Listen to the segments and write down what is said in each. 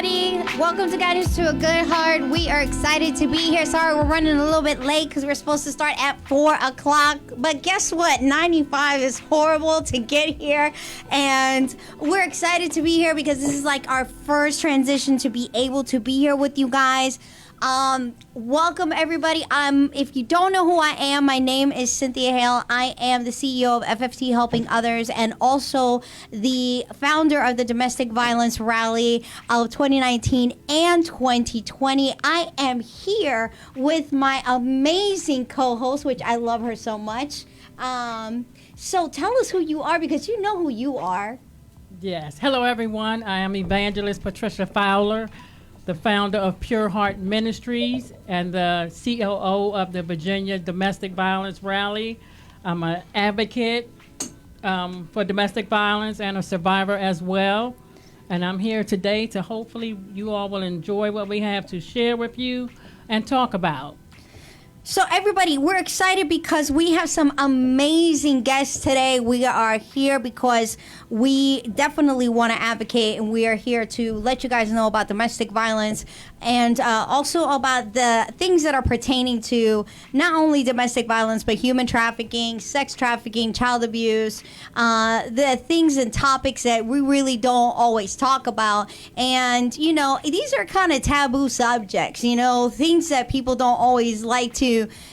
everybody. Welcome to Guidance to a Good Heart. We are excited to be here. Sorry, we're running a little bit late because we're supposed to start at 4 o'clock. But guess what? 95 is horrible to get here. And we're excited to be here because this is like our first transition to be able to be here with you guys. Welcome everybody. If you don't know who I am, my name is Cynthia Hale. I am the CEO of FFT Helping Others and also the founder of the Domestic Violence Rally of 2019 and 2020. I am here with my amazing co-host, which I love her so much. So tell us who you are because you know who you are. Yes. Hello everyone. I am Evangelist Patricia Fowler, the founder of Pure Heart Ministries and the COO of the Virginia Domestic Violence Rally. I'm an advocate for domestic violence and a survivor as well. And I'm here today to hopefully you all will enjoy what we have to share with you and talk about. So everybody, we're excited because we have some amazing guests today. We are here because we definitely want to advocate, and we are here to let you guys know about domestic violence and also about the things that are pertaining to not only domestic violence, but human trafficking, sex trafficking, child abuse, the things and topics that we really don't always talk about. And, you know, these are kind of taboo subjects, you know, things that people don't always like to,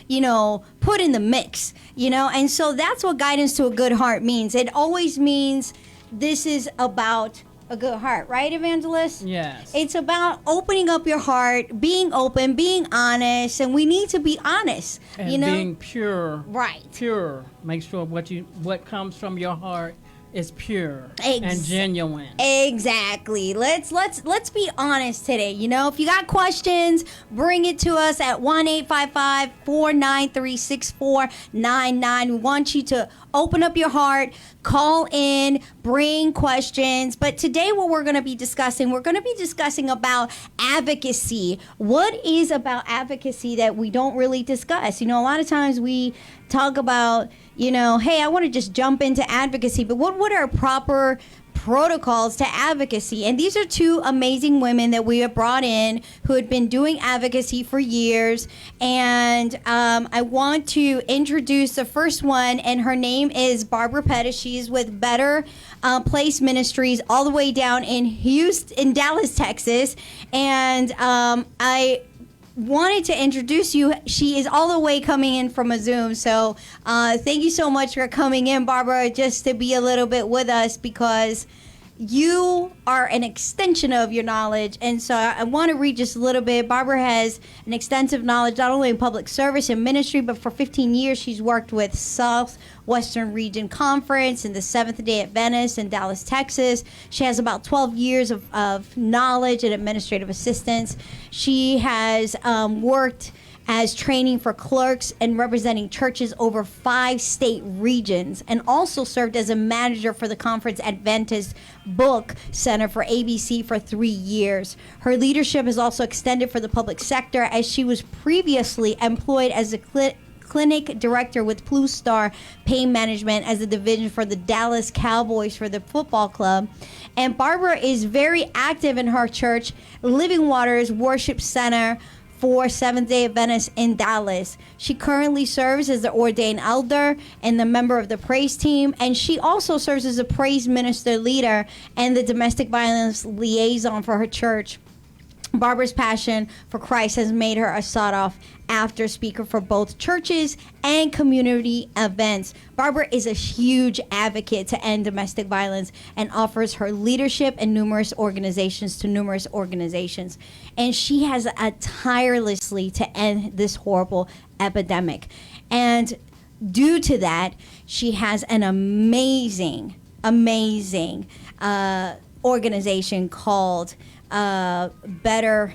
you know, put in the mix, you know. And so that's what Guidance to a Good Heart means. It always means this is about a good heart, right, Evangelist? Yes. It's about opening up your heart, being open, being honest, and we need to be honest, And you know? being pure. Right. Pure. Make sure what comes from your heart is pure and genuine. Exactly. Let's be honest today. You know, if you got questions, bring it to us at 1-855-493-6499. We want you to open up your heart, call in, bring questions. But today what we're going to be discussing about advocacy. What is about advocacy that we don't really discuss? You know, a lot of times we talk about, you know, hey, I want to just jump into advocacy, but what are proper protocols to advocacy? And these are two amazing women that we have brought in who had been doing advocacy for years. And I want to introduce the first one, and her name is Barbara Pettis. She's with Better Place Ministries all the way down in Dallas, Texas. And I wanted to introduce you. She is all the way coming in from a Zoom. So thank you so much for coming in, Barbara, just to be a little bit with us because you are an extension of your knowledge. And so I want to read just a little bit. Barbara has an extensive knowledge, not only in public service and ministry, but for 15 years, she's worked with Southwestern Region Conference and the Seventh-day Adventist in Dallas, Texas. She has about 12 years of knowledge and administrative assistance. She has worked as training for clerks and representing churches over 5 state regions, and also served as a manager for the Conference Adventist Book Center for ABC for 3 years. Her leadership has also extended for the public sector, as she was previously employed as a clinic director with Blue Star Pain Management as a division for the Dallas Cowboys for the football club. And Barbara is very active in her church, Living Waters Worship Center for Seventh-day Adventists in Dallas. She currently serves as the ordained elder and the member of the praise team, and she also serves as a praise minister leader and the domestic violence liaison for her church. Barbara's passion for Christ has made her a sought-after speaker for both churches and community events. Barbara is a huge advocate to end domestic violence and offers her leadership in numerous organizations. And she has tirelessly to end this horrible epidemic. And due to that, she has an amazing organization called Better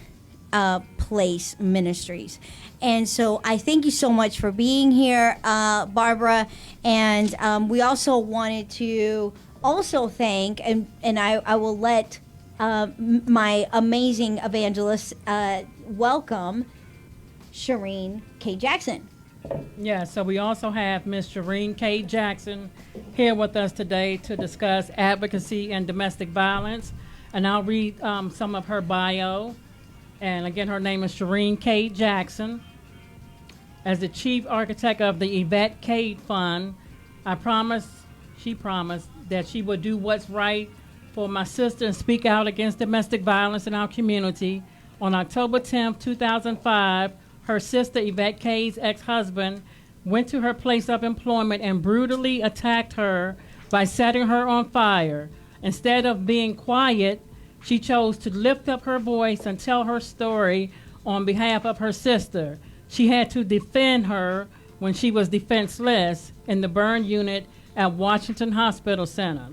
Place Ministries. And so I thank you so much for being here, Barbara. And we also wanted to thank, and I will let my amazing evangelist welcome Shireen K. Jackson. Yeah, so we also have Ms. Shireen K. Jackson here with us today to discuss advocacy and domestic violence. And I'll read some of her bio. And again, her name is Shireen K. Jackson. As the chief architect of the Yvette Cade Fund, she promised that she would do what's right for my sister and speak out against domestic violence in our community. On October 10th, 2005, her sister Yvette Cade's ex-husband went to her place of employment and brutally attacked her by setting her on fire. Instead of being quiet, she chose to lift up her voice and tell her story on behalf of her sister. She had to defend her when she was defenseless in the burn unit at Washington Hospital Center.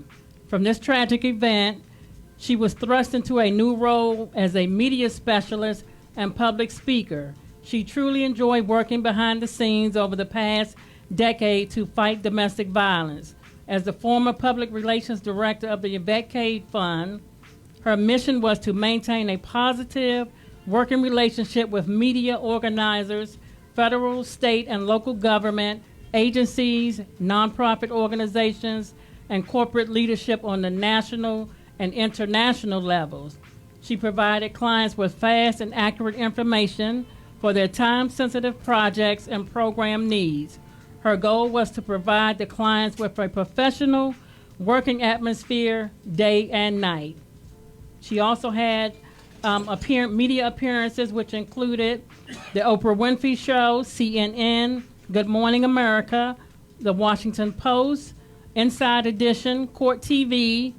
From this tragic event, she was thrust into a new role as a media specialist and public speaker. She truly enjoyed working behind the scenes over the past decade to fight domestic violence. As the former public relations director of the Yvette Cade Fund, her mission was to maintain a positive working relationship with media organizers, federal, state, and local government, agencies, nonprofit organizations, and corporate leadership on the national and international levels. She provided clients with fast and accurate information for their time-sensitive projects and program needs. Her goal was to provide the clients with a professional working atmosphere day and night. She also had media appearances, which included the Oprah Winfrey Show, CNN, Good Morning America, The Washington Post, Inside Edition, Court TV,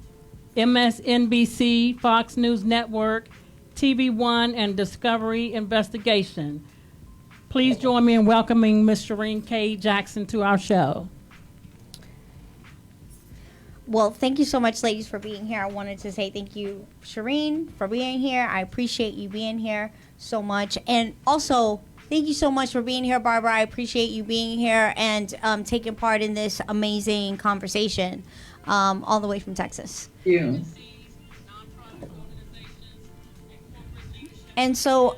MSNBC, Fox News Network, TV One, and Discovery Investigation. Please join me in welcoming Ms. Shireen K. Jackson to our show. Well, thank you so much, ladies, for being here. I wanted to say thank you, Shireen, for being here. I appreciate you being here so much. And also, thank you so much for being here, Barbara. I appreciate you being here and taking part in this amazing conversation all the way from Texas. Thank you. And so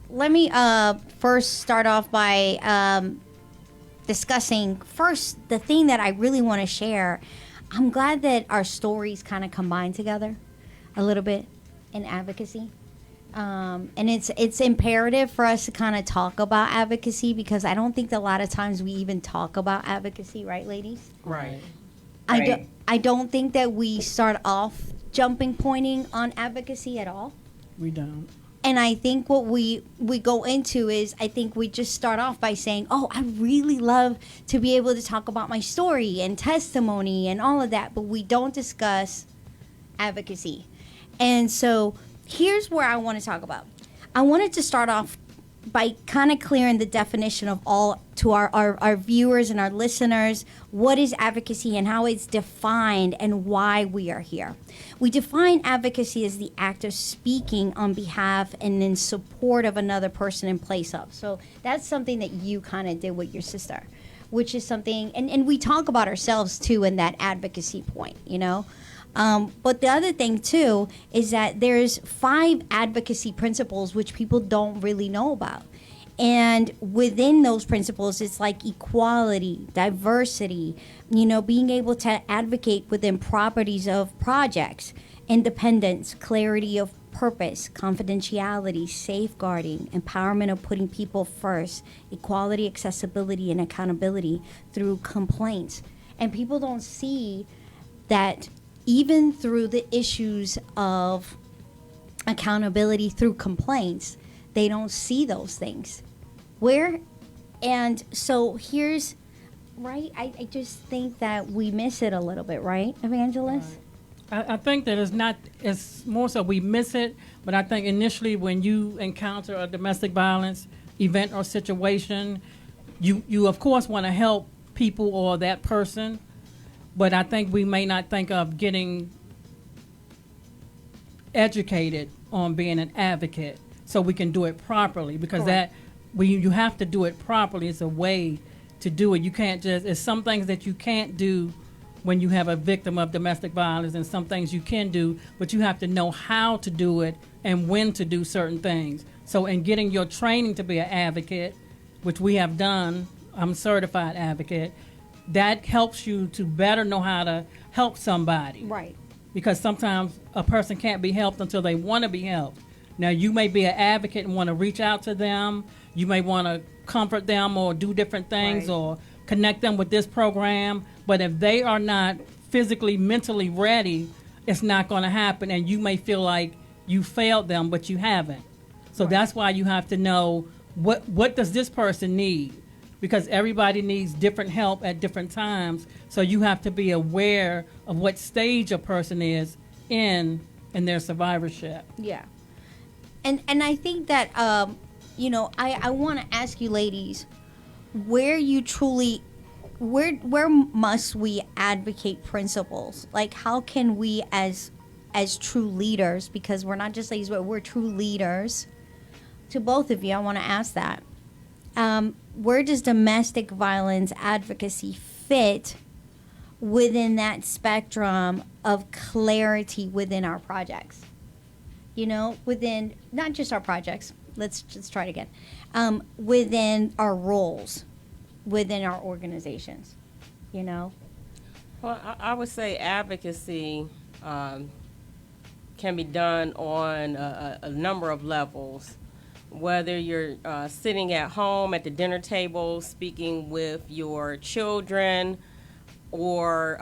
let me first start off by discussing first the thing that I really want to share. I'm glad that our stories kind of combine together a little bit in advocacy. And it's imperative for us to kind of talk about advocacy because I don't think that a lot of times we even talk about advocacy, right, ladies? Right. I don't think that we start off pointing on advocacy at all. We don't. And I think what we go into is I think we just start off by saying, oh, I really love to be able to talk about my story and testimony and all of that, but we don't discuss advocacy. And so here's where I want to talk about. I wanted to start off by kind of clearing the definition of all to our viewers and our listeners, what is advocacy and how it's defined and why we are here. We define advocacy as the act of speaking on behalf and in support of another person in place of. So that's something that you kind of did with your sister, which is something, and we talk about ourselves too in that advocacy point, you know. But the other thing too is that there's 5 advocacy principles which people don't really know about. And within those principles, it's like equality, diversity, you know, being able to advocate within properties of projects, independence, clarity of purpose, confidentiality, safeguarding, empowerment of putting people first, equality, accessibility, and accountability through complaints. And people don't see that even through the issues of accountability through complaints, they don't see those things. And so here's, right, I just think that we miss it a little bit, right, Evangelist? Right. I think that it's more so we miss it, but I think initially when you encounter a domestic violence event or situation, you of course want to help people or that person, but I think we may not think of getting educated on being an advocate so we can do it properly, because Correct. you have to do it properly. It's a way to do it. You can't just, it's some things that you can't do when you have a victim of domestic violence, and some things you can do, but you have to know how to do it and when to do certain things. So in getting your training to be an advocate, which we have done, I'm a certified advocate, that helps you to better know how to help somebody. Right. because sometimes a person can't be helped until they want to be helped. Now, you may be an advocate and want to reach out to them. You may want to comfort them or do different things Right. or connect them with this program. But if they are not physically, mentally ready, it's not going to happen. And you may feel like you failed them, but you haven't. So that's why you have to know what does this person need, because everybody needs different help at different times. So you have to be aware of what stage a person is in their survivorship. Yeah. And I think that I want to ask you ladies, where must we advocate principles? Like, how can we as true leaders, because we're not just ladies, but we're true leaders. To both of you, I want to ask that. Where does domestic violence advocacy fit within that spectrum of clarity within our projects? Within not just our projects. Let's just try it again. Within our roles, within our organizations, Well, I would say advocacy can be done on a number of levels. Whether you're sitting at home at the dinner table speaking with your children, or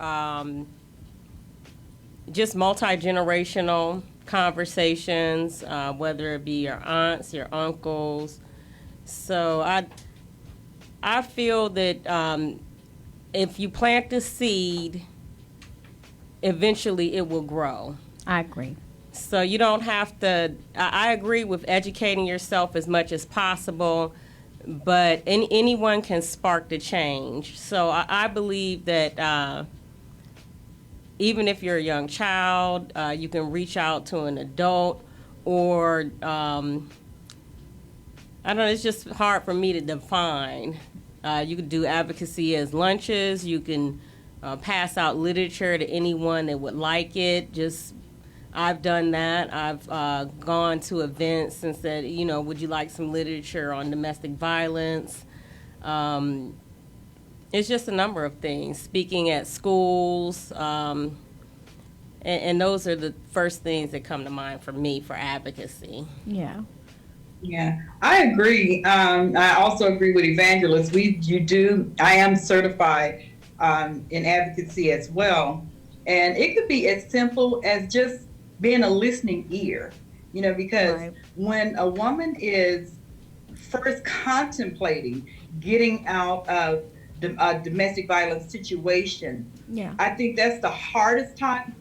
just multi-generational conversations, whether it be your aunts, your uncles. So I feel that if you plant the seed, eventually it will grow. I agree. So you don't have to, I agree with educating yourself as much as possible, but anyone can spark the change. So I believe that even if you're a young child, you can reach out to an adult, or I don't know, it's just hard for me to define. You could do advocacy as lunches. You can pass out literature to anyone that would like it. I've done that. I've gone to events and said, would you like some literature on domestic violence? It's just a number of things. Speaking at schools, and those are the first things that come to mind for me for advocacy. Yeah. Yeah, I agree. I also agree with Evangelist. I am certified in advocacy as well. And it could be as simple as just being a listening ear, because Right. when a woman is first contemplating getting out of a domestic violence situation, Yeah. I think that's the hardest time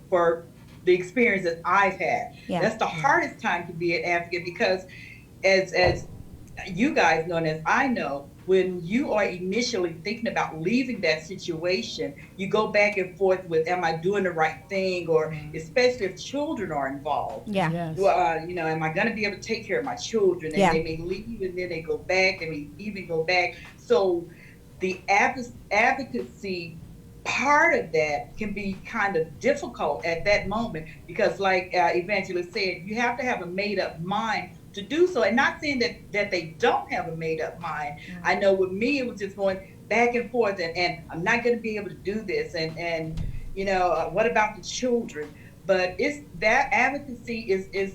for the experience that I've had. Yeah. That's the hardest time to be an advocate, because as you guys know and as I know, when you are initially thinking about leaving that situation, you go back and forth with, am I doing the right thing? Or especially if children are involved. Yeah. Yes. Am I going to be able to take care of my children? And Yeah. they may leave and then they go back and they even go back. So the advocacy part of that can be kind of difficult at that moment, because like Evangelist said, you have to have a made up mind to do so. And not saying that they don't have a made up mind. I know with me, it was just going back and forth, and I'm not going to be able to do this. And what about the children? But it's that advocacy is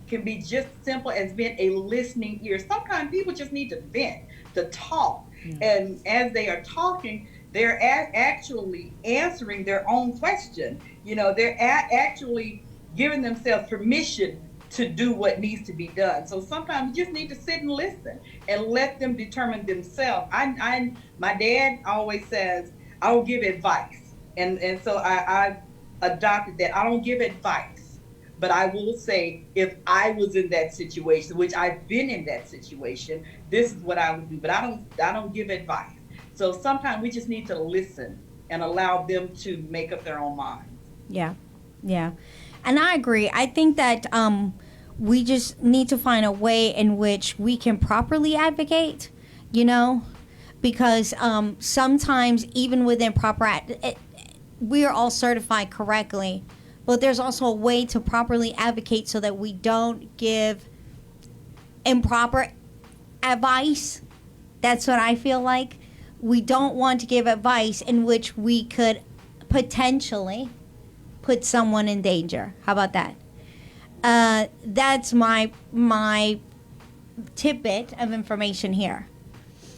can be just simple as being a listening ear. Sometimes people just need to vent, to talk. And as they are talking, they're actually answering their own question. They're actually giving themselves permission to do what needs to be done. So sometimes you just need to sit and listen and let them determine themselves. My dad always says, I don't give advice. And so I adopted that. I don't give advice, but I will say, if I was in that situation, which I've been in that situation, this is what I would do. But I don't give advice. So sometimes we just need to listen and allow them to make up their own minds. Yeah. Yeah. And I agree. I think that we just need to find a way in which we can properly advocate, because sometimes even within we are all certified correctly, but there's also a way to properly advocate so that we don't give improper advice. That's what I feel like. We don't want to give advice in which we could potentially put someone in danger. How about that? That's my tidbit of information here.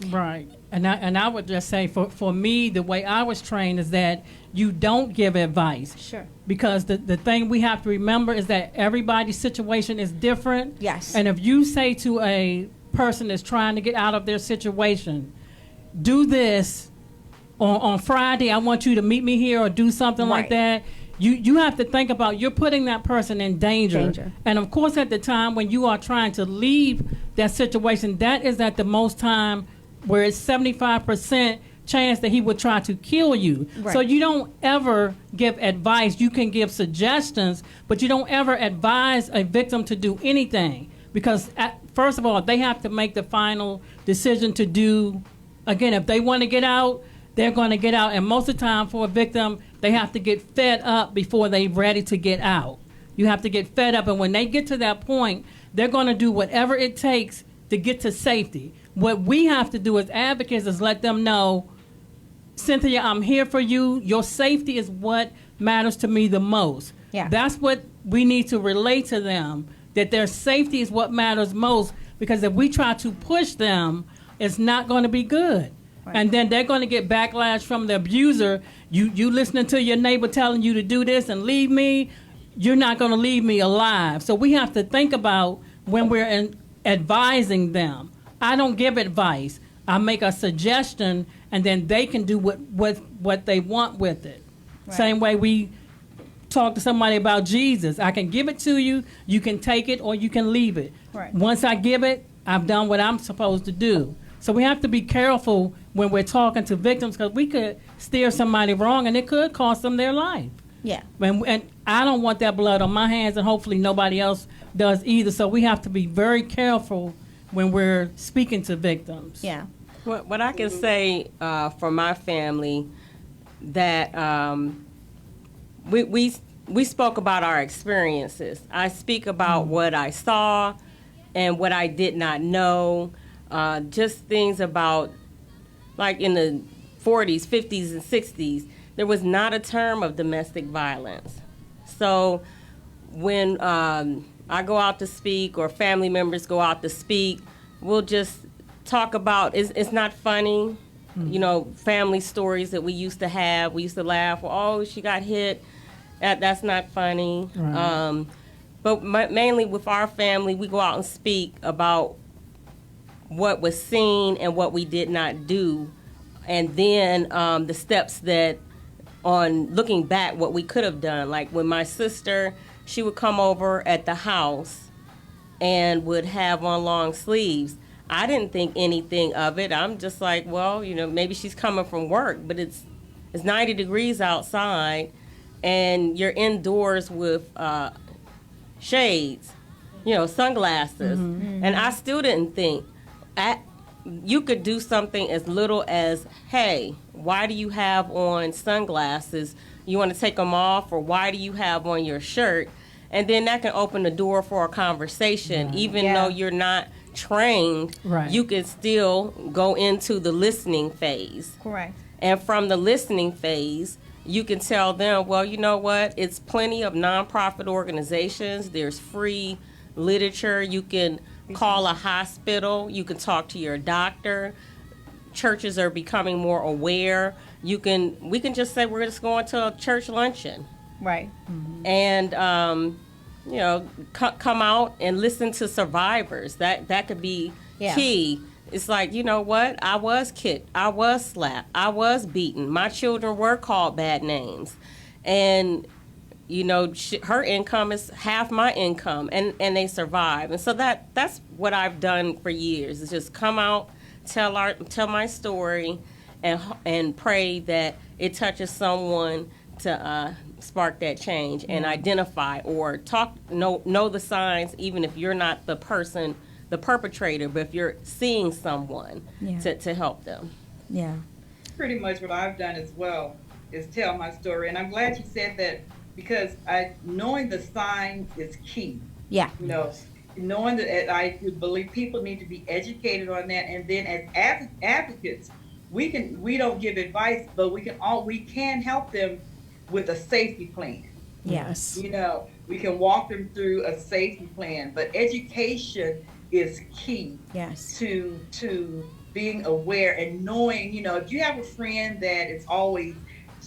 Right. And I would just say for me, the way I was trained is that you don't give advice. Sure. Because the thing we have to remember is that everybody's situation is different. Yes. And if you say to a person that's trying to get out of their situation, do this on Friday, I want you to meet me here or do something like Right. that. You have to think about you're putting that person in danger. And of course, at the time when you are trying to leave that situation, that is at the most time where it's 75% chance that he would try to kill you. Right. So you don't ever give advice. You can give suggestions, but you don't ever advise a victim to do anything because, first of all, they have to make the final decision to do. Again, if they want to get out, they're going to get out. And most of the time for a victim, they have to get fed up before they're ready to get out. You have to get fed up. And when they get to that point, they're going to do whatever it takes to get to safety. What we have to do as advocates is let them know, Cynthia, I'm here for you. Your safety is what matters to me the most. Yeah. That's what we need to relate to them, that their safety is what matters most, because if we try to push them, it's not going to be good. Right. And then they're going to get backlash from the abuser. You listening to your neighbor telling you to do this and leave me, you're not going to leave me alive. So we have to think about when we're advising them. I don't give advice. I make a suggestion, and then they can do what they want with it. Right. Same way we talk to somebody about Jesus. I can give it to you. You can take it or you can leave it. Right. Once I give it, I've done what I'm supposed to do. So we have to be careful when we're talking to victims because we could steer somebody wrong and it could cost them their life. Yeah. And I don't want that blood on my hands, and hopefully nobody else does either. So we have to be very careful when we're speaking to victims. Yeah. What I can say for my family, that we spoke about our experiences. I speak about what I saw and what I did not know, just things about, like in the 40s, 50s, and 60s, there was not a term of domestic violence. So when I go out to speak or family members go out to speak, we'll just talk about, it's not funny, you know, family stories that we used to have. We used to laugh, well, oh, she got hit. That's not funny. Right. But mainly with our family, we go out and speak about what was seen and what we did not do. And then the steps that, on looking back, what we could have done. Like when my sister, she would come over at the house and would have on long sleeves. I didn't think anything of it. I'm just like, well, you know, maybe she's coming from work, but it's 90 degrees outside, and you're indoors with shades, you know, sunglasses. And I still didn't think. You could do something as little as, hey, why do you have on sunglasses? You want to take them off, or why do you have on your shirt? And then that can open the door for a conversation. Even though you're not trained, Right. you can still go into the listening phase. Correct. And from the listening phase, you can tell them, well, you know what? It's plenty of nonprofit organizations. There's free literature. You can call a hospital. You can talk to your doctor. Churches are becoming more aware. We can just say we're just going to a church luncheon. Right. And you know, come out and listen to survivors. That could be key. It's like, you know what? I was kicked. I was slapped. I was beaten. My children were called bad names. And, you know, her income is half my income, and they survive. And so that's what I've done for years, is just come out, tell my story, and pray that it touches someone to spark that change and identify or know the signs, even if you're not the person, the perpetrator, but if you're seeing someone to help them. Yeah. Pretty much what I've done as well is tell my story. And I'm glad you said that, because knowing the signs is key. Yeah. You know, knowing that, I believe people need to be educated on that. And then as advocates, we don't give advice, but we can help them with a safety plan. Yes. You know, we can walk them through a safety plan, but education is key Yes. to being aware and knowing. You know, if you have a friend that is always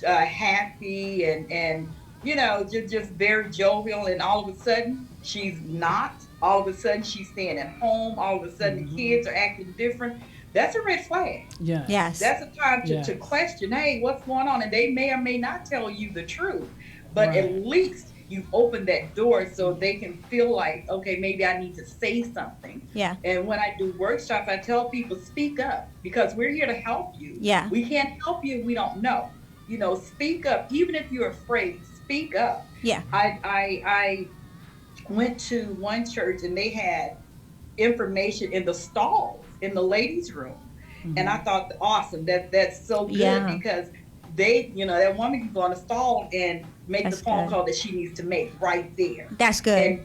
happy and you know just very jovial, and all of a sudden she's not. All of a sudden she's staying at home. All of a sudden the kids are acting different. That's a red flag. Yes. Yes. That's a time Yes. to question, hey, what's going on? And they may or may not tell you the truth, but Right. at least you've opened that door so they can feel like, okay, maybe I need to say something. Yeah. And when I do workshops, I tell people, speak up, because we're here to help you. Yeah. We can't help you if we don't know. You know, speak up. Even if you're afraid, speak up. Yeah. I went to one church and they had information in the stalls in the ladies' room. And I thought, awesome, that's so good, Yeah. because they, you know, that woman can go on the stall and make That's the phone good. call that she needs to make right there, That's good. and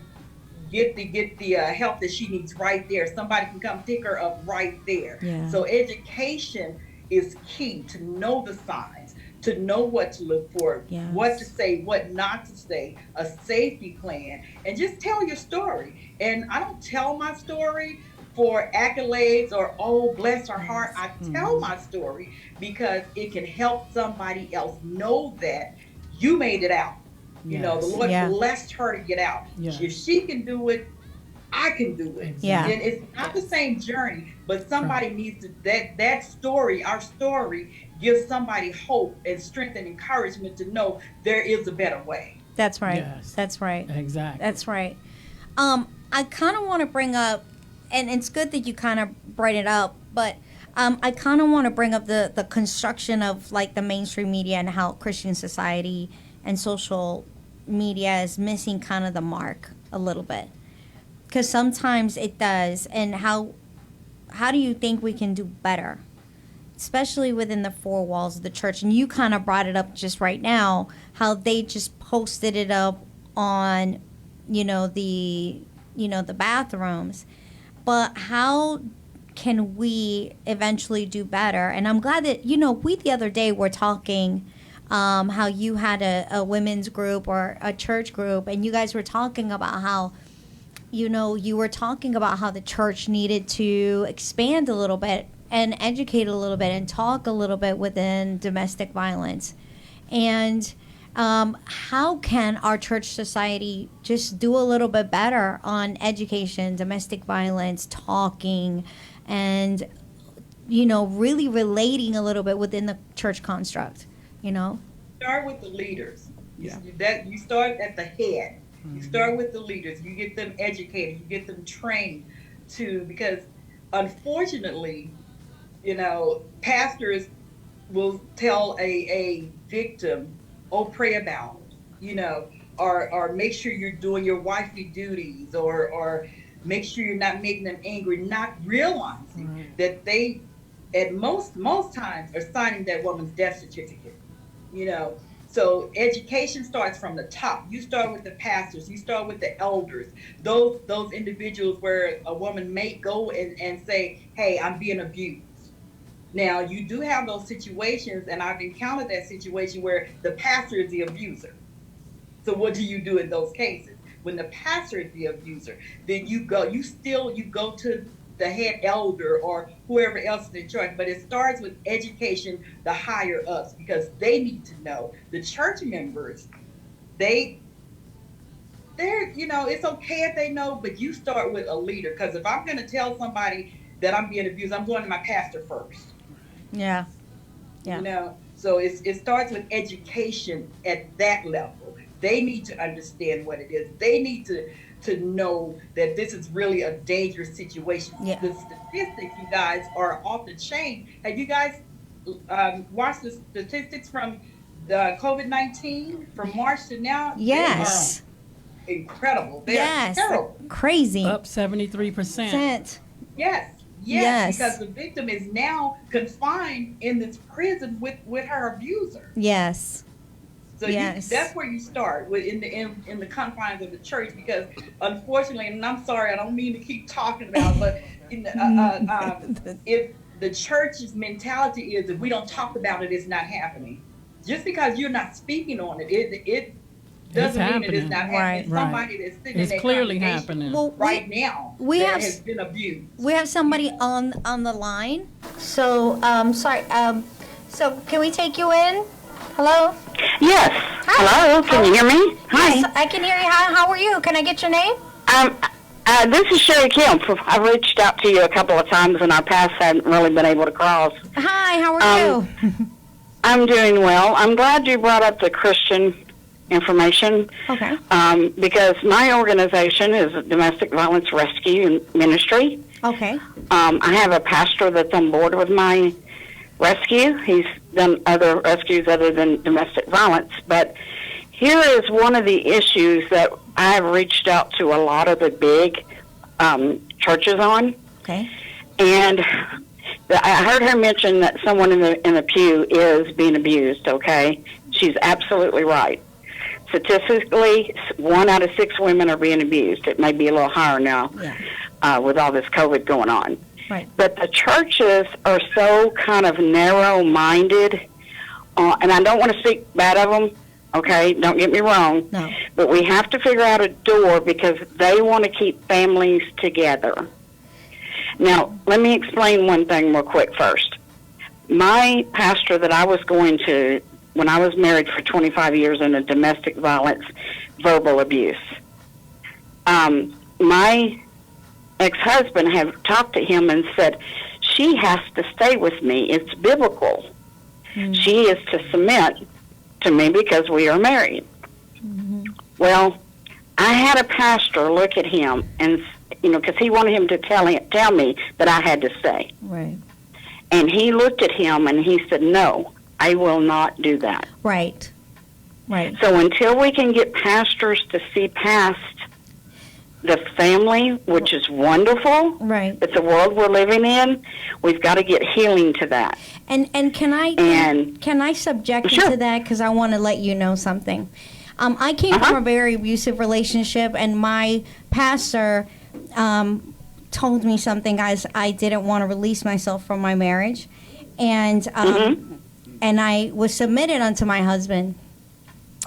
get the help that she needs right there. Somebody can come pick her up right there. Yeah. So education is key, to know the signs, to know what to look for, Yes. what to say, what not to say, a safety plan, and just tell your story. And I don't tell my story for accolades or, oh, bless her heart. I tell my story because it can help somebody else know that you made it out. You know, the Yes. Lord Yeah. blessed her to get out. Yes. If she can do it, I can do it. Yeah. And it's not the same journey, but somebody needs to, that story, our story, gives somebody hope and strength and encouragement to know there is a better way. That's right. Yes. That's right. Exactly. That's right. I kind of want to bring up, and it's good that you kind of brought it up, but I kind of want to bring up the construction of like the mainstream media and how Christian society and social media is missing kind of the mark a little bit. Because sometimes it does. And how do you think we can do better? Especially within the four walls of the church. And you kind of brought it up just right now, how they just posted it up on, the bathrooms. But how can we eventually do better? And I'm glad that, we the other day were talking how you had a women's group or a church group, and you guys were talking about how, you were talking about how the church needed to expand a little bit and educate a little bit and talk a little bit within domestic violence. And how can our church society just do a little bit better on education, domestic violence, talking, and, really relating a little bit within the church construct, Start with the leaders. Yeah. You start at the head. You start with the leaders. You get them educated. You get them trained because unfortunately, pastors will tell a victim, oh, pray about it, or make sure you're doing your wifely duties, or make sure you're not making them angry, not realizing that they, at most times, are signing that woman's death certificate, So education starts from the top. You start with the pastors. You start with the elders. Those individuals where a woman may go and say, hey, I'm being abused. Now, you do have those situations, and I've encountered that situation where the pastor is the abuser. So what do you do in those cases? When the pastor is the abuser, then you go to the head elder or whoever else is in charge. But it starts with education, the higher ups, because they need to know. The church members, they're, it's okay if they know, but you start with a leader. Because if I'm going to tell somebody that I'm being abused, I'm going to my pastor first. Yeah. Yeah. So it starts with education at that level. They need to understand what it is. They need to know that this is really a dangerous situation. Yeah. The statistics, you guys, are off the chain. Have you guys watched the statistics from the COVID-19 from March to now? Yes. They are incredible. They Yes. are terrible. Crazy. Up 73%. Yes, because the victim is now confined in this prison with her abuser. Yes. So Yes. that's where you start in the confines of the church, because unfortunately, and I'm sorry, I don't mean to keep talking about, but if the church's mentality is if we don't talk about it, it's not happening. Just because you're not speaking on it, doesn't mean that it's happening. not happening. Right. It's somebody that's sitting It's in that clearly congregation happening. Well, right now we that have- has been abused. We have somebody on the line. So, sorry. So can we take you in? Hello? Yes. Hello. Can you hear me? Hi. Yes, I can hear you. How are you? Can I get your name? This is Sherry Kemp. I reached out to you a couple of times in our past. Hadn't really been able to cross. Hi, how are you? I'm doing well. I'm glad you brought up the Christian information. Okay. Because my organization is a Domestic Violence Rescue Ministry. Okay. I have a pastor that's on board with my rescue. He's done other rescues other than domestic violence. But here is one of the issues that I've reached out to a lot of the big churches on. Okay. And I heard her mention that someone in the pew is being abused, okay? She's absolutely right. Statistically, 1 out of 6 women are being abused. It may be a little higher now with all this COVID going on. Right. But the churches are so kind of narrow-minded, and I don't want to speak bad of them, okay? Don't get me wrong. No. But we have to figure out a door because they want to keep families together. Now, let me explain one thing real quick first. My pastor that I was going to when I was married for 25 years in a domestic violence, verbal abuse, my ex-husband have talked to him and said, she has to stay with me. It's biblical. She is to submit to me because we are married. Well, I had a pastor look at him and, because he wanted him to tell me that I had to stay. Right. And he looked at him and he said, no, I will not do that. Right. Right. So until we can get pastors to see past the family, which is wonderful, Right. it's a world we're living in, we've got to get healing to that. And can I subject you Sure. to that because I want to let you know something. I came from a very abusive relationship, and my pastor told me something as I didn't want to release myself from my marriage, and and I was submitted unto my husband,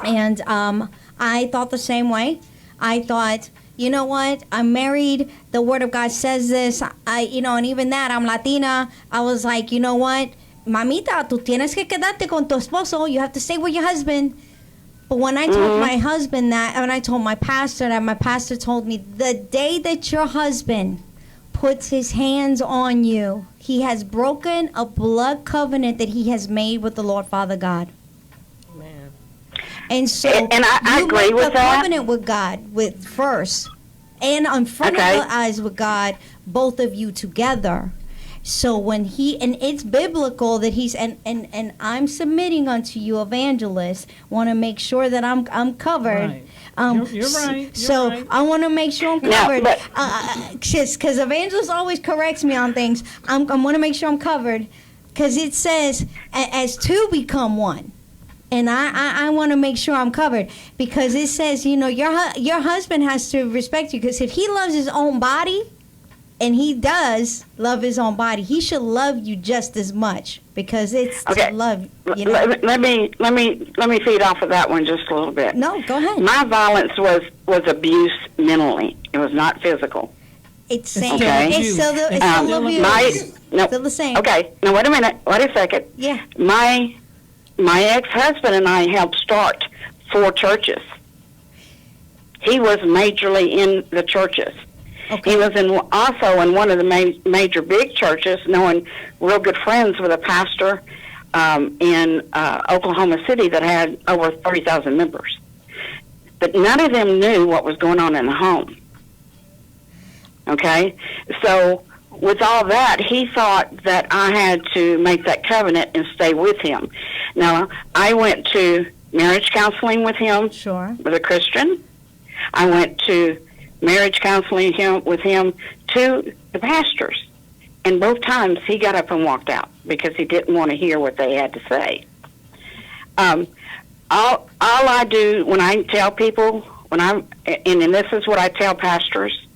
and I thought the same way. I thought, you know what? I'm married. The Word of God says this. And even that, I'm Latina. I was like, you know what? Mamita, tú tienes que quedarte con tu esposo. You have to stay with your husband. But when I told my husband that, and I told my pastor that, my pastor told me, the day that your husband puts his hands on you, he has broken a blood covenant that he has made with the Lord Father God. Man. And so And I you agree make with a that. covenant with God with first, and in front Okay. of the eyes with God, both of you together. So when and it's biblical that he's and I'm submitting unto you, evangelist. Want to make sure that I'm covered. Right. You're right. You're So right. I want to make sure I'm Now, covered. but- Because evangelist always corrects me on things. I want to make sure I'm covered. Because it says, as two become one. And I want to make sure I'm covered. Because it says, your husband has to respect you. Because if he loves his own body, and he does love his own body, he should love you just as much. Because it's Okay. to love, Let me feed off of that one just a little bit. No, go ahead. My violence was abuse mentally. It was not physical. It's same. Okay. It's still the it's Um, still abuse. Still the same. Okay. Now wait a minute. Wait a second. Yeah. My ex-husband and I helped start 4 churches. He was majorly in the churches. Okay. He was also in one of the major big churches, knowing real good friends with a pastor in Oklahoma City that had over 30,000 members. But none of them knew what was going on in the home. Okay? So with all that, he thought that I had to make that covenant and stay with him. Now, I went to marriage counseling with him, Sure. with a Christian. I went to marriage counseling with him to the pastors. And both times he got up and walked out because he didn't want to hear what they had to say. All I do when I tell people, and this is what I tell pastors,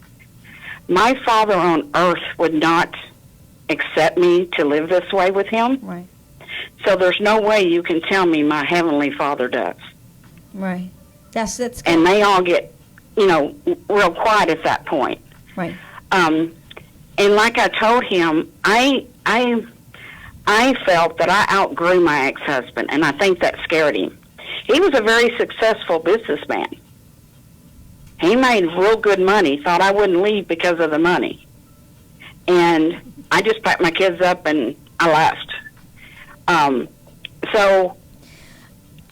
my Father on earth would not accept me to live this way with him. Right. So there's no way you can tell me my Heavenly Father does. Right. That's good. And they all get, real quiet at that point. Right. And like I told him, I felt that I outgrew my ex-husband, and I think that scared him. He was a very successful businessman. He made real good money, thought I wouldn't leave because of the money. And I just packed my kids up and I left. So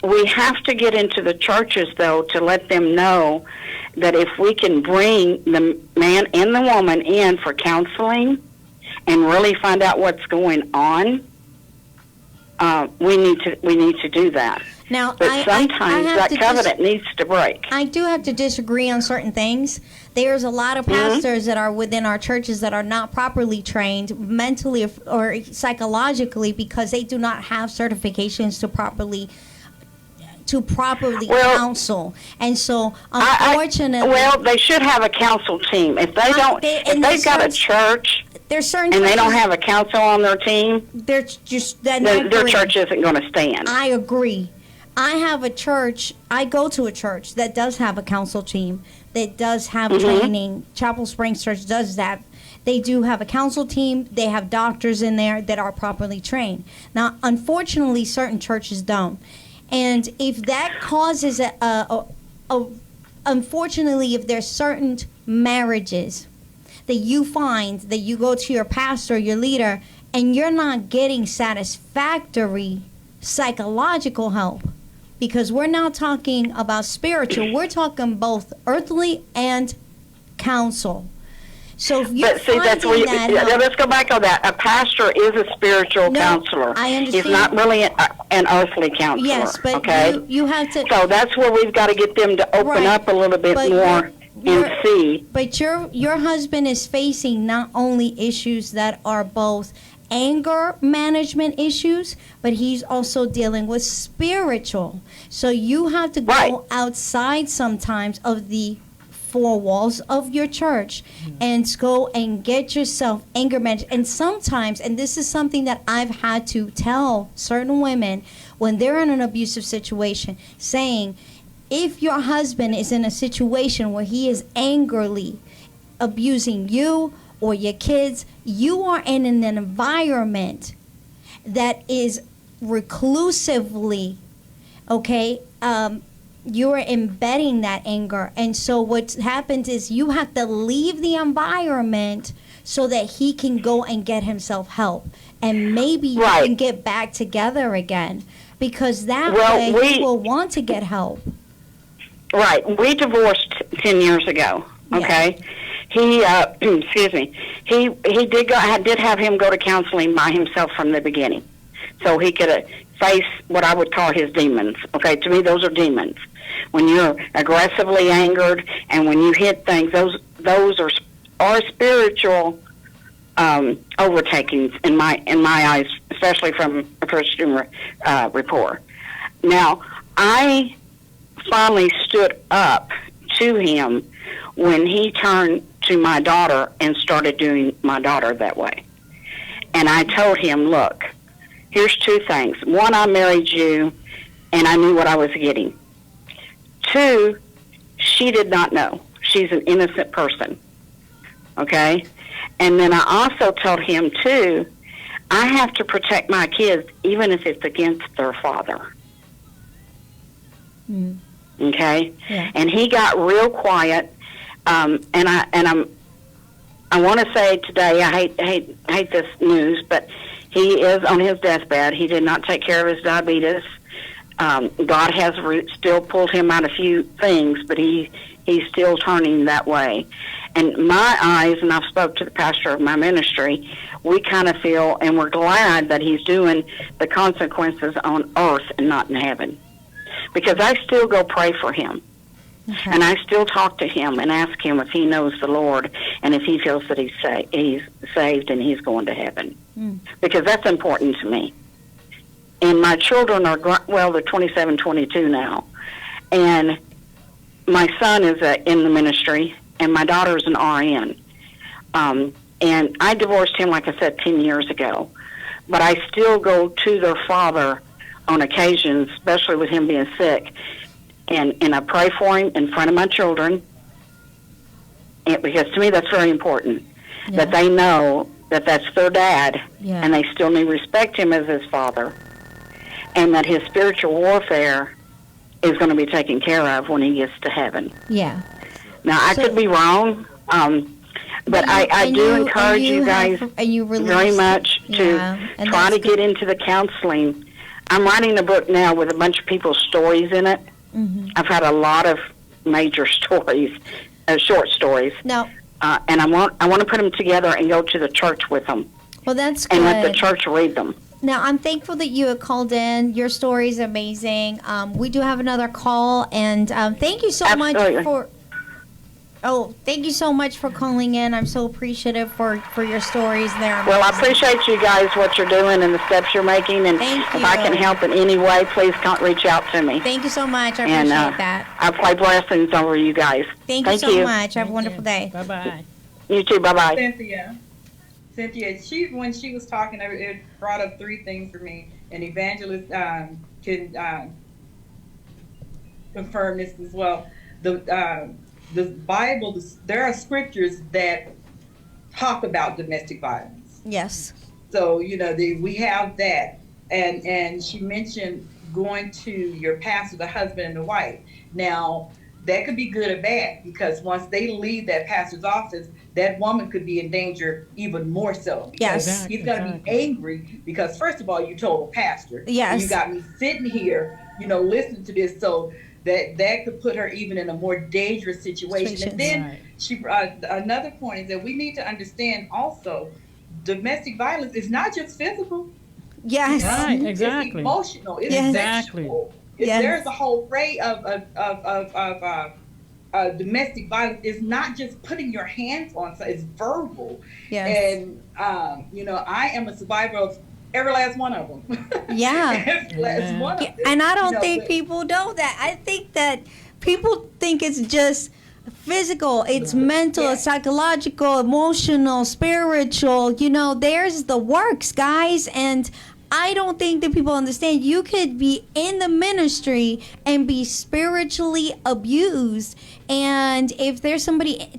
we have to get into the churches, though, to let them know that if we can bring the man and the woman in for counseling and really find out what's going on, we need to do that. Now, But sometimes that covenant needs to break. I do have to disagree on certain things. There's a lot of pastors that are within our churches that are not properly trained mentally or psychologically because they do not have certifications to properly counsel. And so, unfortunately, they should have a counsel team. If they don't, if they've got a church there's certain and they don't churches- have a counsel on their team, They're just that their church isn't going to stand. I agree. I have a church. I go to a church that does have a counsel team, that does have training. Chapel Springs Church does that. They do have a counsel team. They have doctors in there that are properly trained. Now, unfortunately, certain churches don't. And if that causes unfortunately, if there's certain marriages that you find that you go to your pastor, your leader, and you're not getting satisfactory psychological help, because we're not talking about spiritual, we're talking both earthly and counsel. So if you're But see, that's where let's go back on that. A pastor is a spiritual counselor. I understand. He's not really an earthly counselor. Yes, but okay? you have to. So that's where we've got to get them to open up a little bit more and see. But your husband is facing not only issues that are both anger management issues, but he's also dealing with spiritual. So you have to go outside sometimes of the four walls of your church and go and get yourself anger management. And sometimes, and this is something that I've had to tell certain women when they're in an abusive situation, saying, if your husband is in a situation where he is angrily abusing you or your kids, you are in an environment that is reclusively, you're embedding that anger. And so what happens is you have to leave the environment so that he can go and get himself help. And maybe you can get back together again, because that way he will want to get help. Right. We divorced 10 years ago, okay? He, excuse me, he did have him go to counseling by himself from the beginning, so he could face what I would call his demons. Okay, to me, those are demons. When you're aggressively angered and when you hit things, those are spiritual overtakings in my eyes, especially from a Christian rapport. Now, I finally stood up to him when he turned to my daughter and started doing my daughter that way. And I told him, look, here's two things. One, I married you, and I knew what I was getting. Two, she did not know. She's an innocent person, okay? And then I also told him, too, I have to protect my kids even if it's against their father. Okay? Yeah. And he got real quiet. I want to say today, I hate this news, but he is on his deathbed. He did not take care of his diabetes. God has still pulled him out a few things, but he's still turning that way. And my eyes, and I've spoke to the pastor of my ministry, we kind of feel, and we're glad that he's doing the consequences on earth and not in heaven. Because I still go pray for him. Okay. And I still talk to him and ask him if he knows the Lord and if he feels that he's saved and he's going to heaven. Because that's important to me. And my children are, they're 27, 22 now. And my son is in the ministry, and my daughter is an RN. And I divorced him, like I said, 10 years ago. But I still go to their father on occasions, especially with him being sick, and I pray for him in front of my children, because to me that's very important, that they know that that's their dad, Yeah. and they still need to respect him as his father, and that his spiritual warfare is going to be taken care of when he gets to heaven. Yeah. Now, I So- could be wrong, but I do encourage you guys very much to try to get into the counseling. I'm writing a book now with a bunch of people's stories in it. I've had a lot of major stories, short stories, Now, and I want to put them together and go to the church with them well, that's good. and let the church read them. Now, I'm thankful that you had called in. Your story is amazing. We do have another call, and thank you so Absolutely. much for. Oh, thank you so much for calling in. I'm so appreciative for your stories. They're Well, I amazing. appreciate you guys, what you're doing and the steps you're making, and Thank if I can you. help in any way, please reach out to me. Thank you so much. I And appreciate that. I pray blessings over you guys. Thank you so much. Have a wonderful day. Bye-bye. You too. Bye-bye. Cynthia, when she was talking, it brought up three things for me, and Evangelist can confirm this as well. The Bible, there are scriptures that talk about domestic violence. Yes. So we have that, and she mentioned going to your pastor, the husband and the wife. Now that could be good or bad, because once they leave that pastor's office, that woman could be in danger even more so. Yes. Because he's going to be angry because, first of all, you told a pastor. Yes. And you got me sitting here, listening to this, so that could put her even in a more dangerous situation. And then Right. another point is that we need to understand also, domestic violence is not just physical. Yes. Right, It's exactly. emotional. It's Yes. sexual. Yes. There's a whole array of domestic violence. It's not just putting your hands on, so it's verbal. Yes. And I am a survivor of every last one of them. Yeah. Every last one of them. And I don't You know, think but- people know that. I think that people think it's just physical, it's mental, Yeah. it's psychological, emotional, spiritual. There's the works, guys. And I don't think that people understand you could be in the ministry and be spiritually abused. And if there's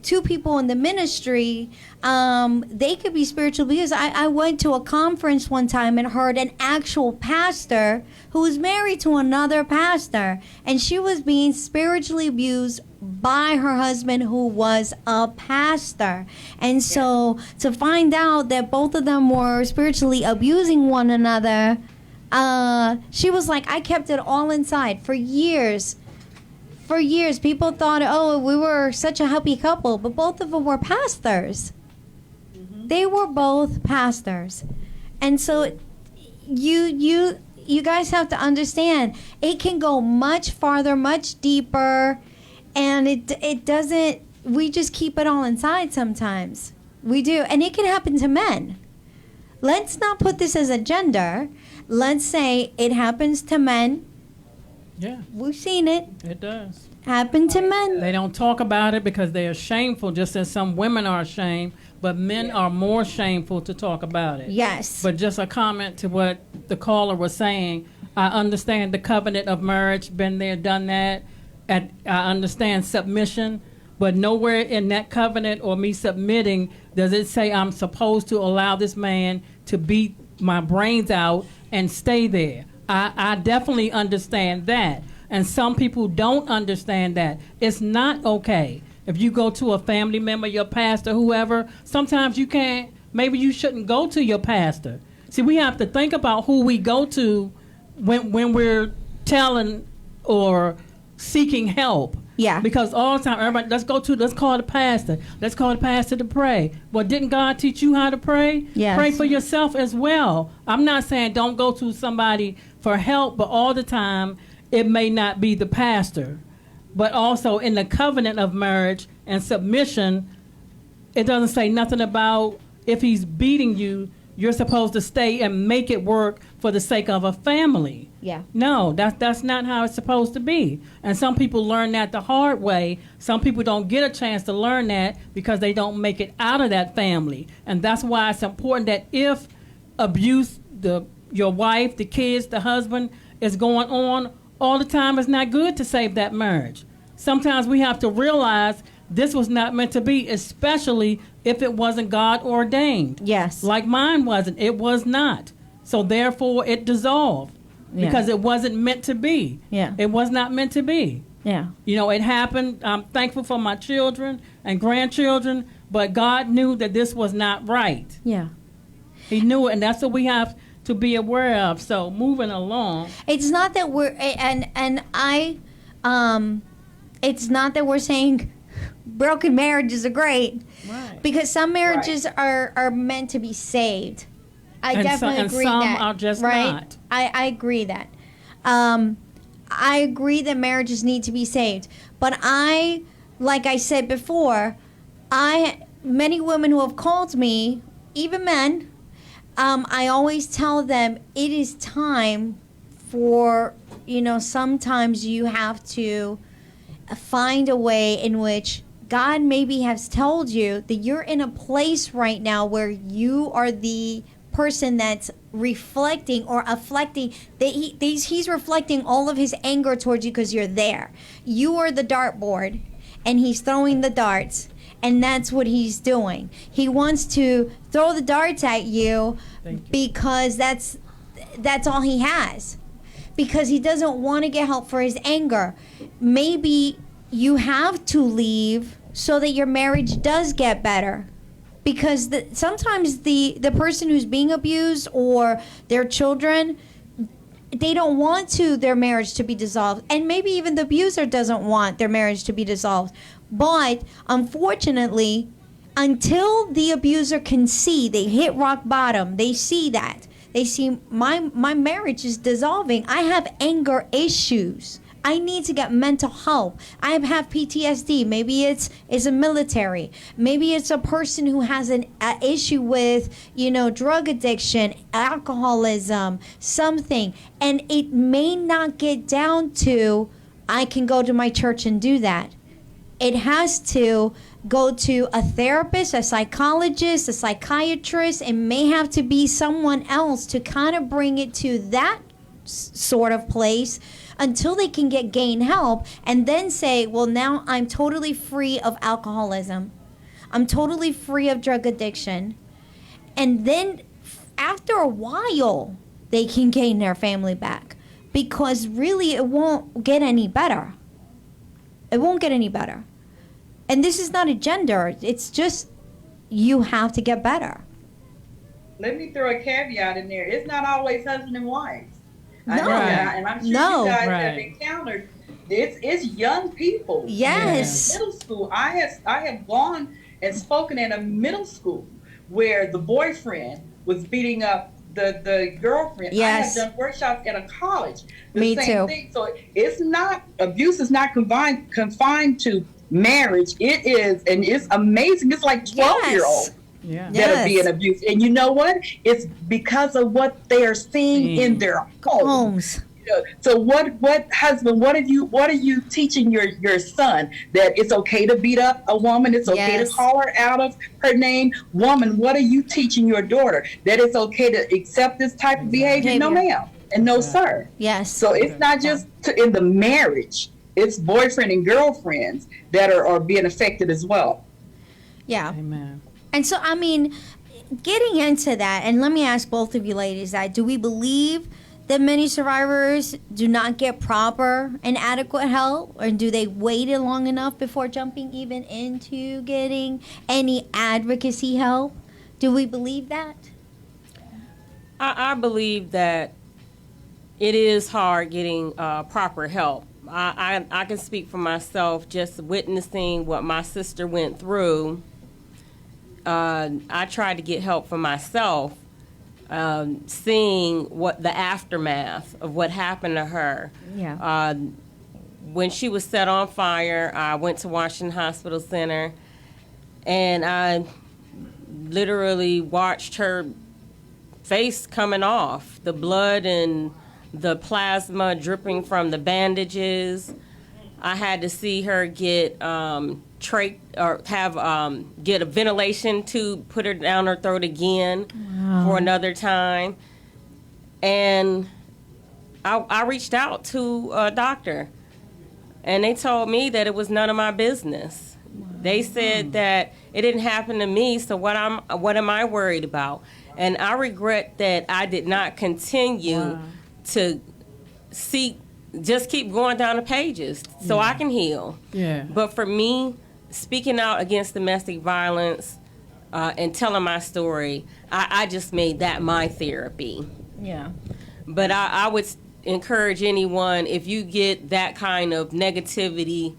two people in the ministry, they could be spiritually abused. I went to a conference one time and heard an actual pastor who was married to another pastor, and she was being spiritually abused by her husband, who was a pastor. And so to find out that both of them were spiritually abusing one another, she was like, I kept it all inside for years. For years, people thought, oh, we were such a happy couple, but both of them were pastors. They were both pastors. And so you guys have to understand, it can go much farther, much deeper, and it doesn't, we just keep it all inside sometimes. We do. And it can happen to men. Let's not put this as a gender. Let's say it happens to men. Yeah, We've seen it it does. happen to men. They don't talk about it because they are shameful, just as some women are ashamed, but men are more shameful to talk about it. Yes. But just a comment to what the caller was saying, I understand the covenant of marriage, been there, done that. I understand submission, but nowhere in that covenant or me submitting does it say I'm supposed to allow this man to beat my brains out and stay there. I definitely understand that. And some people don't understand that. It's not okay. If you go to a family member, your pastor, whoever, sometimes you can't, maybe you shouldn't go to your pastor. See, we have to think about who we go to when we're telling or seeking help. Yeah. Because all the time, everybody, let's call the pastor. Let's call the pastor to pray. Well, didn't God teach you how to pray? Yes. Pray for yourself as well. I'm not saying don't go to somebody for help, but all the time, it may not be the pastor. But also in the covenant of marriage and submission, it doesn't say nothing about if he's beating you, you're supposed to stay and make it work for the sake of a family. Yeah. No, that's not how it's supposed to be. And some people learn that the hard way. Some people don't get a chance to learn that because they don't make it out of that family. And that's why it's important that if abuse, your wife, the kids, the husband is going on, all the time it's not good to save that marriage. Sometimes we have to realize this was not meant to be, especially if it wasn't God ordained. Yes. Like mine wasn't. It was not. So therefore it dissolved because it wasn't meant to be. Yeah. It was not meant to be. Yeah. You know, it happened. I'm thankful for my children and grandchildren, but God knew that this was not right. Yeah. He knew it, and that's what we have to be aware of. So moving along. It's not that we're it's not that we're saying broken marriages are great, Right. because some marriages are meant to be saved. I And definitely and agree some that. are just right? not. I agree that. I agree that marriages need to be saved, but like I said before, many women who have called me, even men, I always tell them it is time for, sometimes you have to find a way in which God maybe has told you that you're in a place right now where you are the person that's reflecting or afflicting, that he's reflecting all of his anger towards you because you're there. You are the dartboard and he's throwing the darts, and that's what he's doing. He wants to throw the darts at you because that's all he has, because he doesn't want to get help for his anger. Maybe you have to leave so that your marriage does get better, because sometimes the person who's being abused or their children, they don't want their marriage to be dissolved, and maybe even the abuser doesn't want their marriage to be dissolved. But unfortunately, until the abuser can see they hit rock bottom, they see that, they see my marriage is dissolving, I have anger issues, I need to get mental help, I have PTSD, maybe it's a military, maybe it's a person who has an issue with, drug addiction, alcoholism, something, and it may not get down to I can go to my church and do that. It has to go to a therapist, a psychologist, a psychiatrist. It may have to be someone else to kind of bring it to that sort of place until they can gain help, and then say, well, now I'm totally free of alcoholism. I'm totally free of drug addiction. And then after a while, they can gain their family back, because really it won't get any better. It won't get any better. And this is not a gender. It's just you have to get better. Let me throw a caveat in there. It's not always husband and wife. I No. know that, and I'm sure No. you guys Right. have encountered. It's young people. Yes. Middle school. I have gone and spoken in a middle school where the boyfriend was beating up the girlfriend. Yes. I have done workshops at a college. Me same too. Thing. So abuse is not confined to marriage. It is, and it's amazing. It's like 12-year-olds. Yeah. That are Yes. being abused. And you know what? It's because of what they are seeing in their home. Homes. So what husband, what are you teaching your son? That it's okay to beat up a woman, it's okay Yes. to call her out of her name? Woman, what are you teaching your daughter? That it's okay to accept this type of behavior? No, ma'am. And no, sir. Yes. So it's not just in the marriage. It's boyfriend and girlfriends that are being affected as well. Yeah. Amen. And so, I mean, getting into that, and let me ask both of you ladies that, do we believe that many survivors do not get proper and adequate help, or do they wait long enough before jumping even into getting any advocacy help? Do we believe that? I believe that it is hard getting proper help. I can speak for myself, just witnessing what my sister went through. I tried to get help for myself, seeing what the aftermath of what happened to her. Yeah. When she was set on fire, I went to Washington Hospital Center, and I literally watched her face coming off, the blood and the plasma dripping from the bandages. I had to see her get get a ventilation tube, put her down her throat again for another time. And I reached out to a doctor, and they told me that it was none of my business. They said that it didn't happen to me, so what am I worried about? And I regret that I did not continue to just keep going down the pages so I can heal. Yeah. But for me, speaking out against domestic violence and telling my story, I just made that my therapy. Yeah. But I would encourage anyone, if you get that kind of negativity,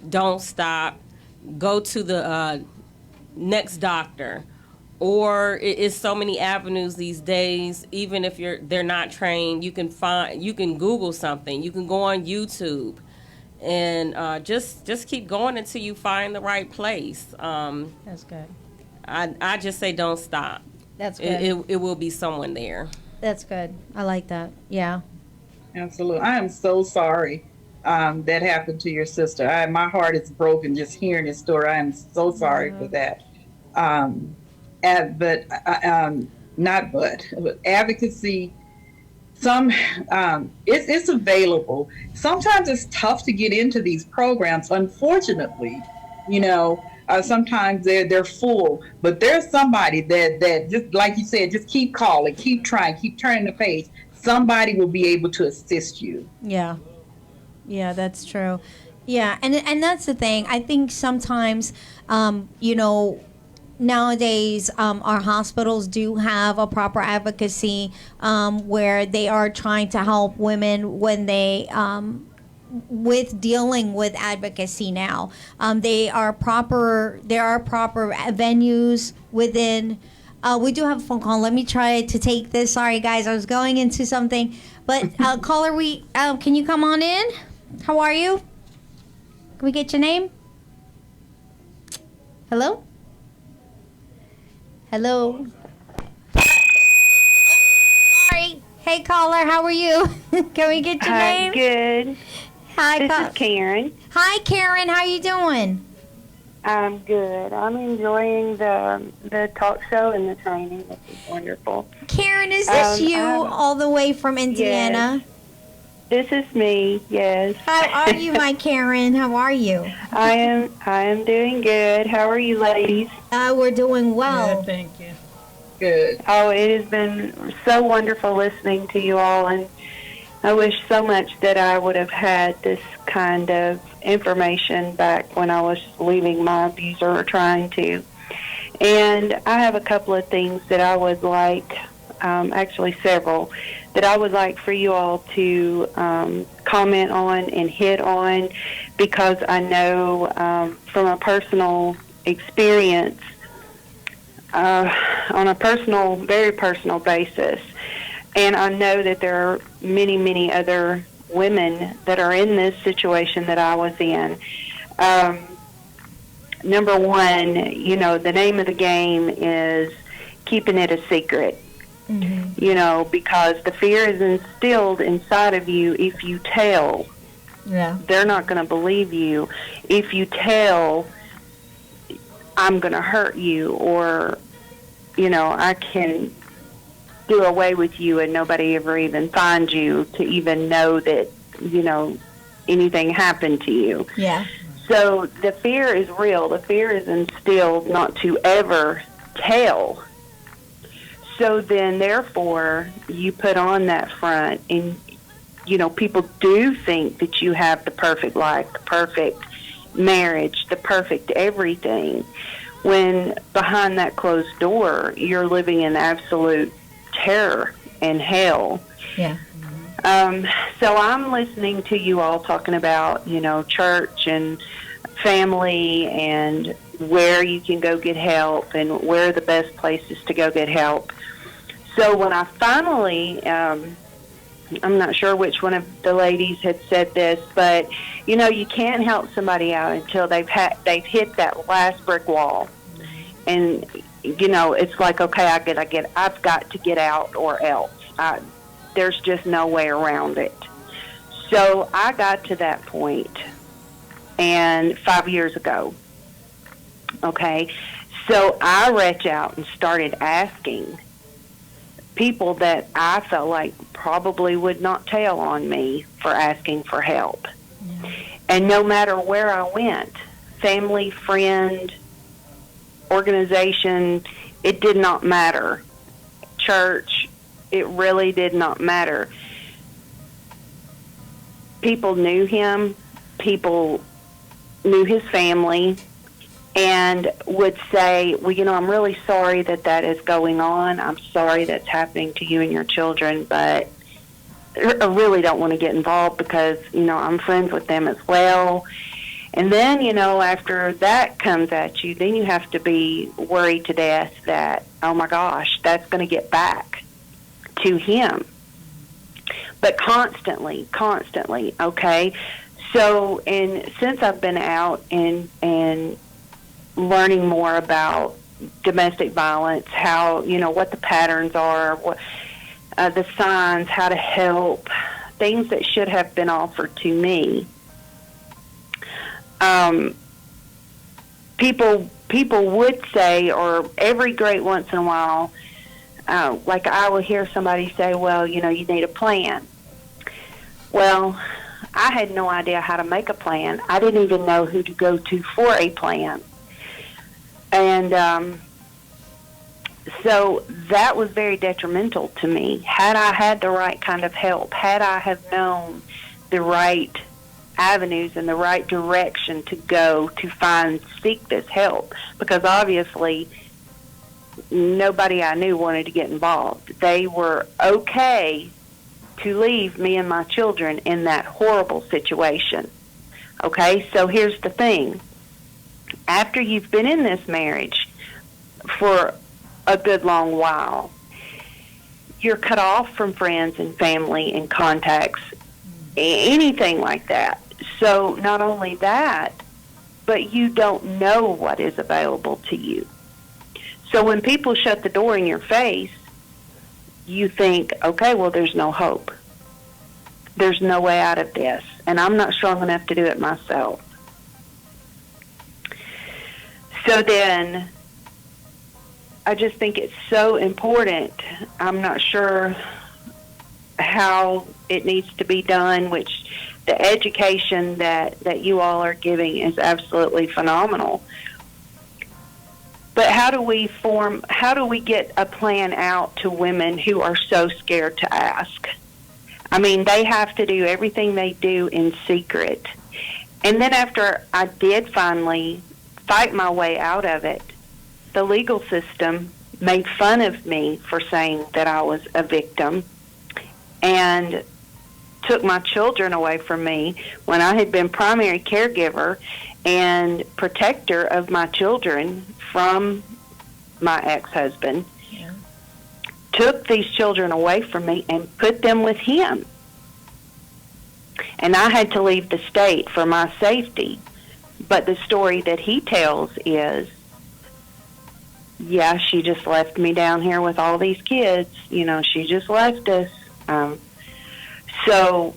don't stop. Go to the next doctor. Or it's so many avenues these days. Even if they're not trained, you can Google something. You can go on YouTube, and just keep going until you find the right place. That's good. I just say don't stop. That's good. It will be someone there. That's good. I like that. Yeah. Absolutely. I am so sorry that happened to your sister. My heart is broken just hearing this story. I am so sorry for that. But advocacy, it's available. Sometimes it's tough to get into these programs. Unfortunately, sometimes they're full. But there's somebody that just like you said, just keep calling, keep trying, keep turning the page. Somebody will be able to assist you. Yeah. Yeah, that's true. Yeah, and that's the thing. I think sometimes, nowadays, our hospitals do have a proper advocacy where they are trying to help women when they with dealing with advocacy now. There are proper venues within. We do have a phone call. Let me try to take this. Sorry, guys, I was going into something. But caller, can you come on in? How are you? Can we get your name? Hello? Hello? Sorry. Hey, caller, how are you? Can we get your name? Good. Hi, This is Karen. Hi, Karen. How you doing? I'm good. I'm enjoying the talk show and the training. This is wonderful. Karen, is this you all the way from Indiana? Yes. This is me. Yes. How are you, my Karen? How are you? I am doing good. How are you, ladies? We're doing well. Good, thank you. Good. Oh, it has been so wonderful listening to you all, and I wish so much that I would have had this kind of information back when I was leaving my abuser or trying to. And I have a couple of things that I would like, actually several, that I would like for you all to comment on and hit on, because I know from a personal experience, on a personal, very personal basis, and I know that there are many, many other women that are in this situation that I was in. Number one, the name of the game is keeping it a secret. Mm-hmm. Because the fear is instilled inside of you. If you tell, they're not going to believe you. If you tell, I'm going to hurt you, or, I can do away with you and nobody ever even finds you to even know that, anything happened to you. Yeah. So the fear is real. The fear is instilled not to ever tell. So then, therefore, you put on that front, and, people do think that you have the perfect life, the perfect marriage, the perfect everything, when behind that closed door, you're living in absolute terror and hell. Yeah. So I'm listening to you all talking about, church and family and where you can go get help and where are the best places to go get help. So when I finally, I'm not sure which one of the ladies had said this, but, you can't help somebody out until they've hit that last brick wall. And, it's like, okay, I've got to get out or else. There's just no way around it. So I got to that point, and 5 years ago, okay? So I reached out and started asking people that I felt like probably would not tell on me for asking for help. And no matter where I went, family, friend, organization, it did not matter. Church, it really did not matter. People knew him, people knew his family, and would say, well, you know, I'm really sorry that that is going on. I'm sorry that's happening to you and your children, but I really don't want to get involved because, you know, I'm friends with them as well. And then, you know, after that comes at you, then you have to be worried to death that, oh my gosh, that's going to get back to him. But constantly, okay? So, and since I've been out and learning more about domestic violence, how, you know, what the patterns are, what the signs, how to help, things that should have been offered to me. People would say, or every great once in a while, like I will hear somebody say, well, you know, you need a plan. Well, I had no idea how to make a plan. I didn't even know who to go to for a plan. And so that was very detrimental to me. Had I had the right kind of help, had I have known the right avenues and the right direction to go to seek this help, because obviously nobody I knew wanted to get involved. They were okay to leave me and my children in that horrible situation. Okay, so here's the thing. After you've been in this marriage for a good long while, you're cut off from friends and family and contacts, anything like that. So not only that, but you don't know what is available to you. So when people shut the door in your face, you think, okay, well, there's no hope. There's no way out of this, and I'm not strong enough to do it myself. So then I just think it's so important. I'm not sure how it needs to be done, which the education that you all are giving is absolutely phenomenal. But how do we get a plan out to women who are so scared to ask? I mean, they have to do everything they do in secret. And then after I did finally fight my way out of it, the legal system made fun of me for saying that I was a victim and took my children away from me when I had been primary caregiver and protector of my children from my ex-husband. Yeah. Took these children away from me and put them with him. And I had to leave the state for my safety. But the story that he tells is, yeah, she just left me down here with all these kids. You know, she just left us. So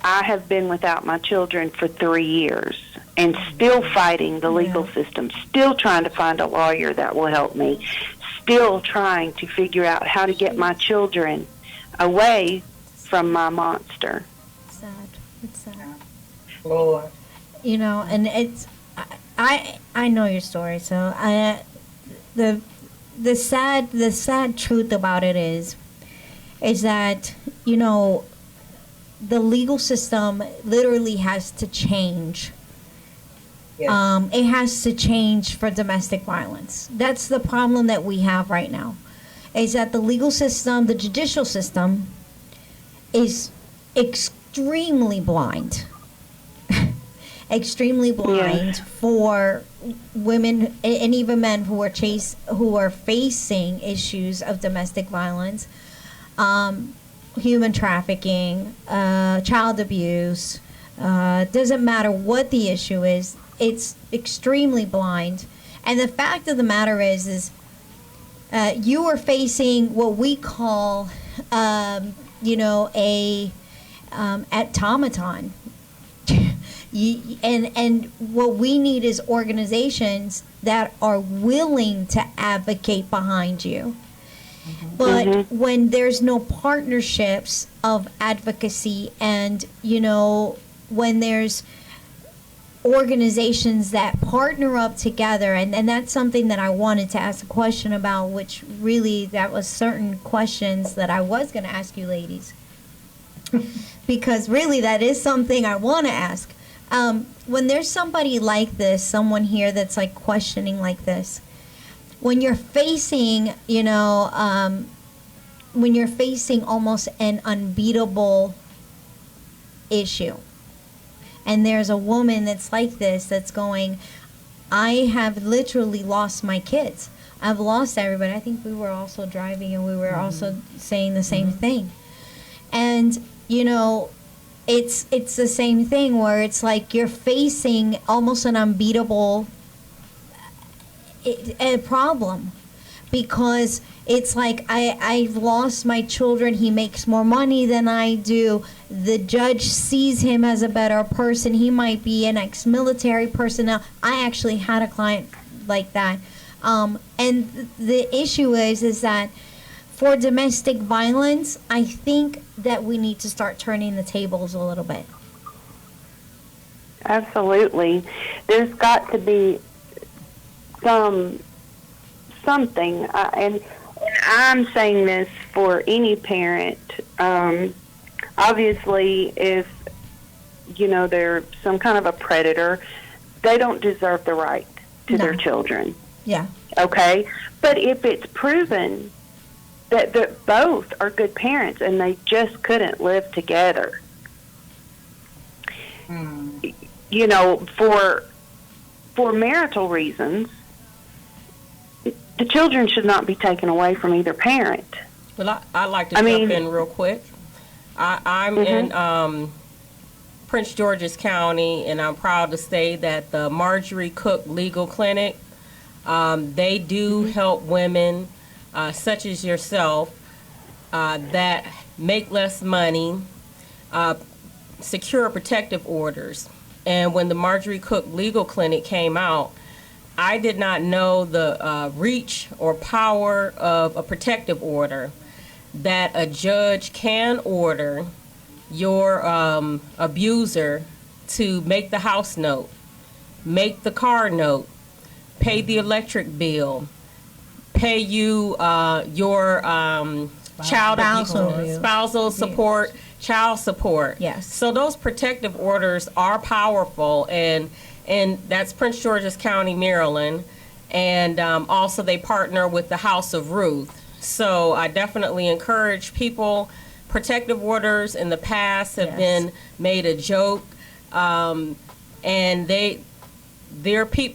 I have been without my children for 3 years and still fighting the legal system, still trying to find a lawyer that will help me, still trying to figure out how to get my children away from my monster. Sad. It's sad. Lord. You know, and it's I know your story, so the sad truth about it is that, you know, the legal system literally has to change. Yes. It has to change for domestic violence. That's the problem that we have right now, is that the legal system, the judicial system, is extremely blind. Extremely blind for women and even men who are facing issues of domestic violence, human trafficking, child abuse. Doesn't matter what the issue is, it's extremely blind. And the fact of the matter is you are facing what we call, a automaton. And what we need is organizations that are willing to advocate behind you. But when there's no partnerships of advocacy, and when there's organizations that partner up together, and that's something that I wanted to ask a question about, which really that was certain questions that I was going to ask you ladies, because really that is something I want to ask. When there's somebody like this, someone here that's like questioning like this, when you're facing when you're facing almost an unbeatable issue, and there's a woman that's like this, that's going, I have literally lost my kids. I've lost everybody. I think we were also driving, and we were also saying the same thing. And, it's the same thing where it's like you're facing almost an unbeatable a problem, because it's like I've lost my children. He makes more money than I do. The judge sees him as a better person. He might be an ex-military personnel. I actually had a client like that. And the issue is that for domestic violence, I think that we need to start turning the tables a little bit. Absolutely. There's got to be something, and I'm saying this for any parent. Obviously, if they're some kind of a predator, they don't deserve the right to their children. Yeah. Okay, but if it's proven that both are good parents and they just couldn't live together, for marital reasons, the children should not be taken away from either parent. Well, I'd like to jump in real quick. I'm in Prince George's County, and I'm proud to say that the Marjorie Cook Legal Clinic, they do help women such as yourself that make less money, secure protective orders. And when the Marjorie Cook Legal Clinic came out, I did not know the reach or power of a protective order, that a judge can order your abuser to make the house note, make the car note, pay the electric bill, pay you your spousal support, child support. Yes. So those protective orders are powerful, and that's Prince George's County, Maryland, and also they partner with the House of Ruth. So I definitely encourage people. Protective orders in the past have been made a joke, and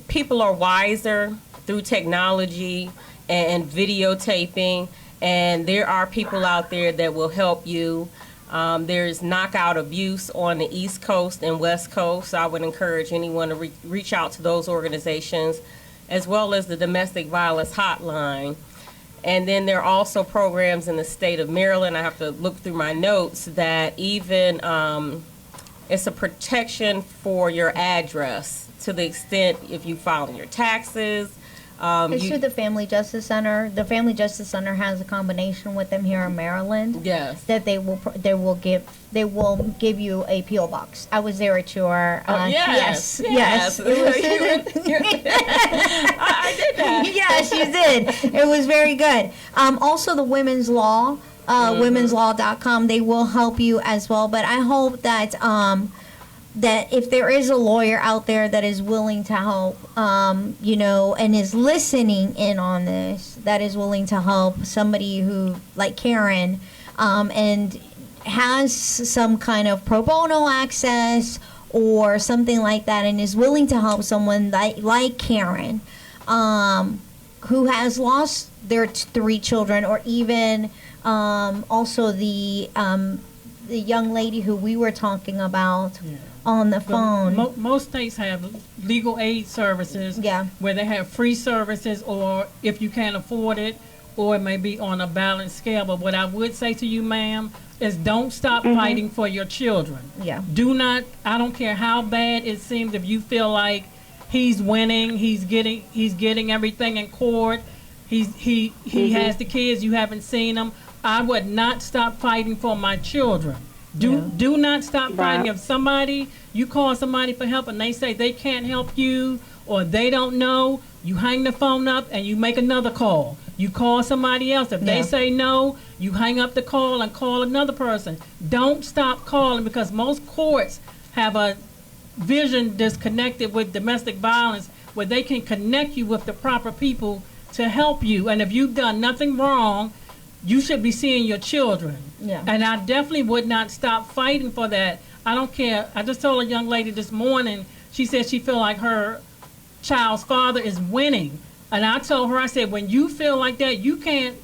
people are wiser through technology and videotaping, and there are people out there that will help you. There's knockout abuse on the East Coast and West Coast. So I would encourage anyone to reach out to those organizations, as well as the domestic violence hotline. And then there are also programs in the state of Maryland. I have to look through my notes that even it's a protection for your address, to the extent if you file your taxes. It's through the Family Justice Center. The Family Justice Center has a combination with them here in Maryland. Yes. That they will give you a PO box. I was there at your. Yes. It was I did that. Yes, you did. It was very good. Also, the Women's Law, womenslaw.com, they will help you as well. But I hope that that if there is a lawyer out there that is willing to help, and is listening in on this, that is willing to help somebody who, like Karen, and has some kind of pro bono access or something like that, and is willing to help someone like Karen, who has lost their 3 children, or even also the young lady who we were talking about on the phone. Most states have legal aid services where they have free services, or if you can't afford it, or it may be on a balanced scale. But what I would say to you, ma'am, is don't stop fighting for your children. Yeah. Do not, I don't care how bad it seems, if you feel like he's winning, he's getting everything in court, He has the kids. You haven't seen them. I would not stop fighting for my children. Do not stop fighting. Right. If somebody, you call somebody for help and they say they can't help you or they don't know, you hang the phone up and you make another call. You call somebody else. If they say no, you hang up the call and call another person. Don't stop calling, because most courts have a vision disconnected with domestic violence where they can connect you with the proper people to help you. And if you've done nothing wrong, you should be seeing your children. Yeah. And I definitely would not stop fighting for that. I don't care. I just told a young lady this morning, she said she feel like her child's father is winning. And I told her, I said, when you feel like that, you can't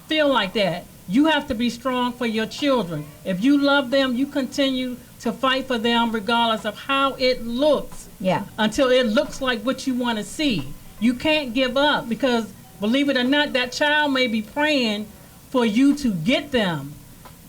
feel like that. You have to be strong for your children. If you love them, you continue to fight for them regardless of how it looks. Yeah. Until it looks like what you want to see. You can't give up, because believe it or not, that child may be praying for you to get them,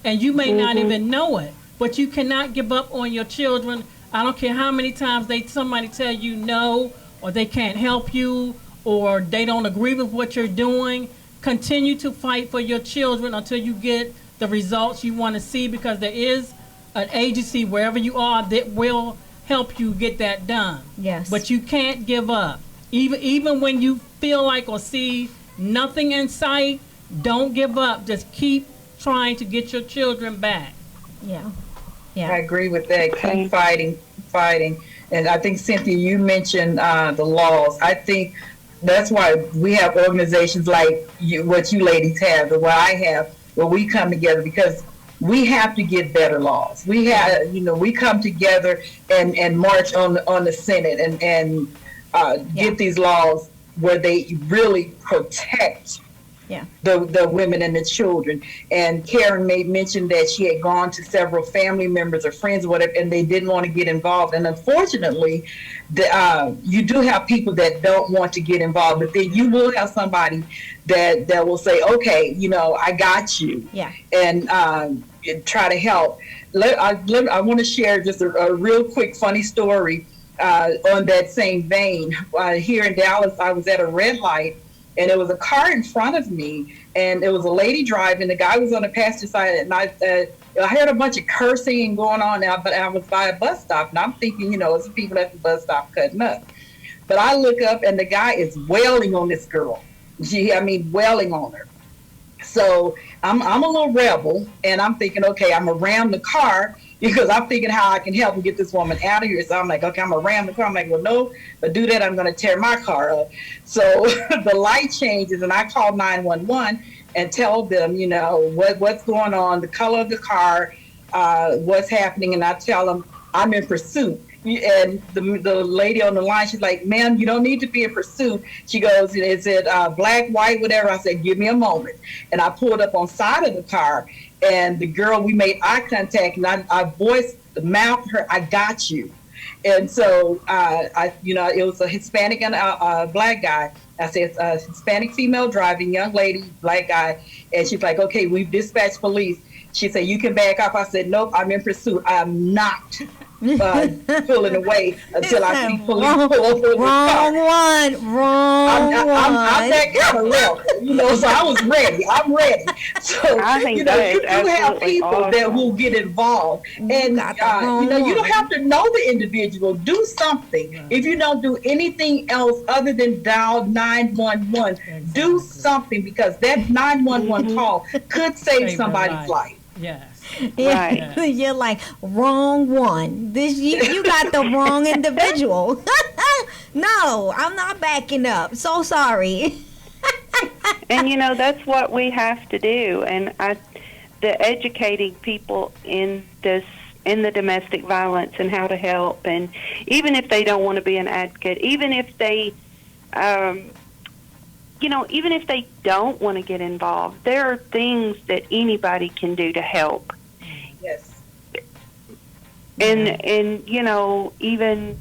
and you may not even know it. But you cannot give up on your children. I don't care how many times somebody tell you no, or they can't help you, or they don't agree with what you're doing. Continue to fight for your children until you get the results you want to see, because there is an agency wherever you are that will help you get that done. Yes. But you can't give up. Even when you feel like or see nothing in sight, don't give up. Just keep trying to get your children back. Yeah. I Yeah. agree with that. Keep fighting. And I think, Cynthia, you mentioned the laws. I think that's why we have organizations like what you ladies have, and what I have, where we come together, because we have to get better laws. We have, we come together and march on the Senate and get these laws where they really protect the women and the children. And Karen mentioned that she had gone to several family members or friends or whatever, and they didn't want to get involved. And unfortunately, you do have people that don't want to get involved, but then you will have somebody that will say, okay, I got you. Yeah. And try to help. I want to share just a real quick funny story on that same vein. Here in Dallas, I was at a red light, and there was a car in front of me, and there was a lady driving. The guy was on the passenger side, and I heard a bunch of cursing going on now, but I was by a bus stop, and I'm thinking, it's the people at the bus stop cutting up. But I look up, and the guy is wailing on this girl. Wailing on her. So I'm a little rebel, and I'm thinking, okay, I'm going to ram the car, because I'm thinking how I can help and get this woman out of here. So I'm like, okay, I'm going to ram the car. I'm like, well, no, but do that, I'm going to tear my car up. So the light changes, and I call 911 and tell them, what's going on, the color of the car, what's happening, and I tell them I'm in pursuit. And the lady on the line, she's like, ma'am, you don't need to be in pursuit. She goes, is it black, white, whatever? I said, give me a moment. And I pulled up on side of the car, and the girl, we made eye contact, and I voiced, mouthed her, I got you. And so, it was a Hispanic and a black guy. I said, Hispanic female driving, young lady, black guy. And she's like, okay, we've dispatched police. She said, you can back off. I said, nope, I'm in pursuit. I'm not pulling away until I see police pull over the car. I'm that kind of rebel, so I was ready. I'm ready. So, I think you do have absolutely people that will get involved. And, you don't have to know the individual. Do something. If you don't do anything else other than dial 911, do something, because that 911 call could save somebody's life. Yes. Yeah. Right. You're like, wrong one. You got the wrong individual. No, I'm not backing up. So sorry. And that's what we have to do. And the educating people in the domestic violence and how to help, and even if they don't want to be an advocate, even if they even if they don't want to get involved, there are things that anybody can do to help. Yes. And even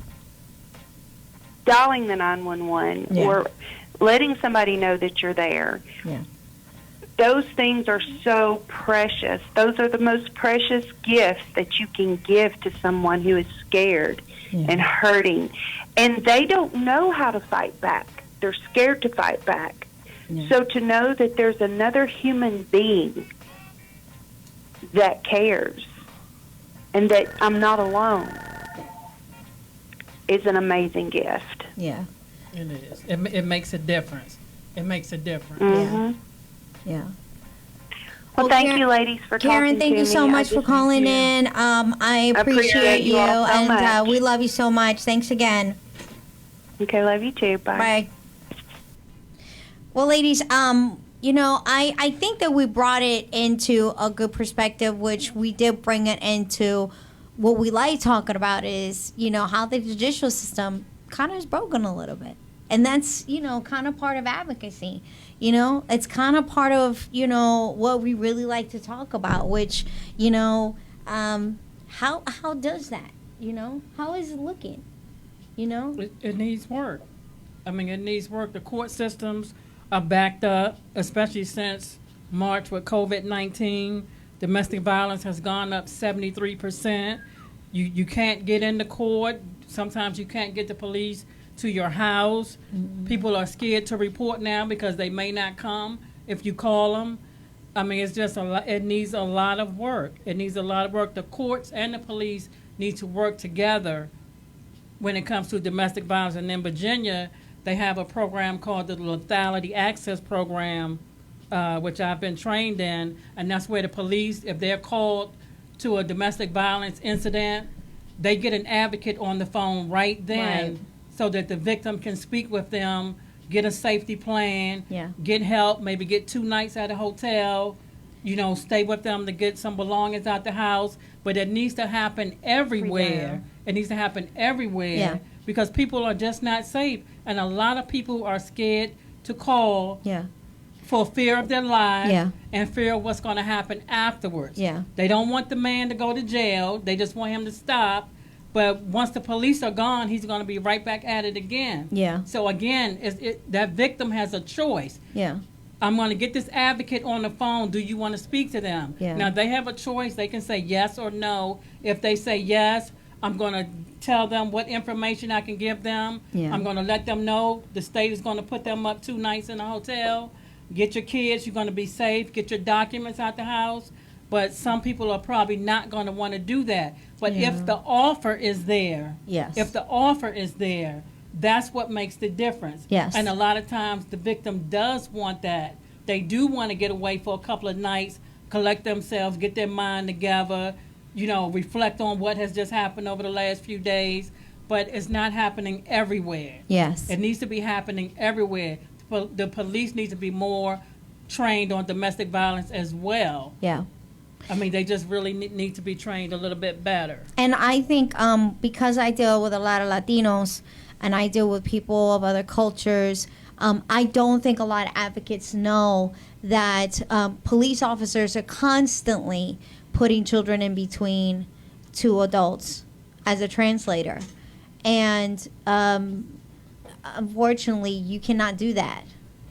dialing the 911 or letting somebody know that you're there. Yeah. Those things are so precious. Those are the most precious gifts that you can give to someone who is scared and hurting. And they don't know how to fight back. They're scared to fight back. So to know that there's another human being that cares and that I'm not alone is an amazing gift. Yeah. It is. It makes a difference. It makes a difference. Mhm. Yeah. Well, Well, thank Karen- you, ladies, for Karen, talking thank to you me. so I much for just- calling in. I appreciate you, you all so and much. we love you so much. Thanks again. Okay, love you too. Bye. Bye. Well, ladies, I think that we brought it into a good perspective, which we did bring it into what we like talking about is, how the judicial system kind of is broken a little bit. And that's, kind of part of advocacy. It's kind of part of, what we really like to talk about, which, how does that? How is it looking? It needs work. I mean, it needs work. The court systems are backed up, especially since March with COVID-19. Domestic violence has gone up 73%. You can't get into court. Sometimes you can't get the police to your house. Mm-hmm. People are scared to report now because they may not come if you call them. I mean, it's just a lot. It needs a lot of work. It needs a lot of work. The courts and the police need to work together when it comes to domestic violence. And in Virginia, they have a program called the Lethality Access Program, which I've been trained in, and that's where the police, if they're called to a domestic violence incident, they get an advocate on the phone right then, Right. so that the victim can speak with them, get a safety plan, Yeah. get help, maybe get 2 nights at a hotel, stay with them to get some belongings out the house. But it needs to happen everywhere. Everywhere. It needs to happen everywhere, Yeah. because people are just not safe. And a lot of people are scared to call Yeah. for fear of their lives, Yeah. and fear of what's going to happen afterwards. Yeah. They don't want the man to go to jail. They just want him to stop. But once the police are gone, he's going to be right back at it again. Yeah. So again, that victim has a choice. Yeah. I'm going to get this advocate on the phone. Do you want to speak to them? Yeah. Now, they have a choice. They can say yes or no. If they say yes, I'm going to tell them what information I can give them. Yeah. I'm going to let them know the state is going to put them up 2 nights in a hotel. Get your kids. You're going to be safe. Get your documents out the house. But some people are probably not going to want to do that. But Yeah. if the offer is there, Yes. if the offer is there, that's what makes the difference. Yes. And a lot of times the victim does want that. They do want to get away for a couple of nights, collect themselves, get their mind together, reflect on what has just happened over the last few days. But it's not happening everywhere. Yes. It needs to be happening everywhere. The police need to be more trained on domestic violence as well. Yeah. I mean, they just really need to be trained a little bit better. And I think because I deal with a lot of Latinos and I deal with people of other cultures, I don't think a lot of advocates know that police officers are constantly putting children in between 2 adults as a translator. And unfortunately, you cannot do that.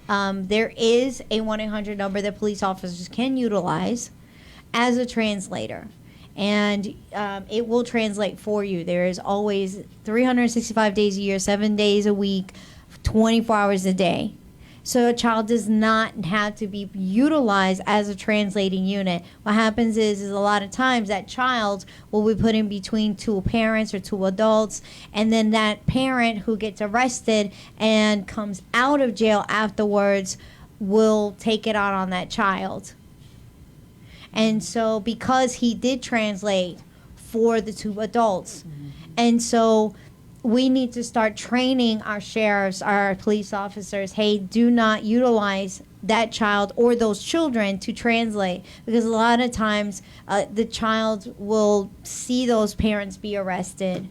There is a 1-800 number that police officers can utilize as a translator, and it will translate for you. There is always 365 days a year, 7 days a week, 24 hours a day. So a child does not have to be utilized as a translating unit. What happens is a lot of times that child will be put in between 2 parents or 2 adults, and then that parent who gets arrested and comes out of jail afterwards will take it out on that child. And so because he did translate for the 2 adults, and so we need to start training our sheriffs, our police officers, hey, do not utilize that child or those children to translate, because a lot of times the child will see those parents be arrested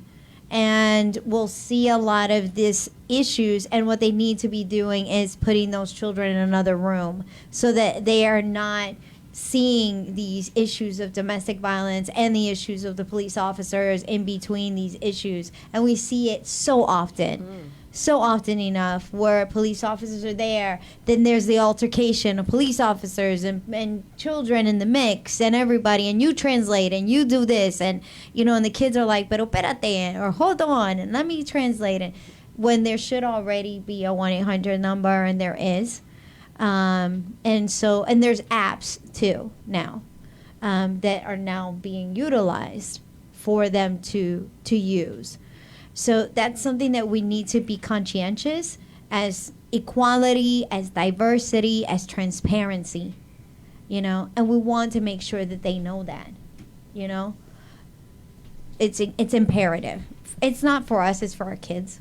and will see a lot of these issues, and what they need to be doing is putting those children in another room so that they are not seeing these issues of domestic violence and the issues of the police officers in between these issues. And we see it so often enough, where police officers are there, then there's the altercation of police officers and children in the mix and everybody, and you translate and you do this, and and the kids are like, pero espérate, or hold on and let me translate it, when there should already be a 1-800 number, and there is. And there's apps too now that are now being utilized for them to use. So that's something that we need to be conscientious as equality, as diversity, as transparency, and we want to make sure that they know that, it's imperative. It's not for us, it's for our kids.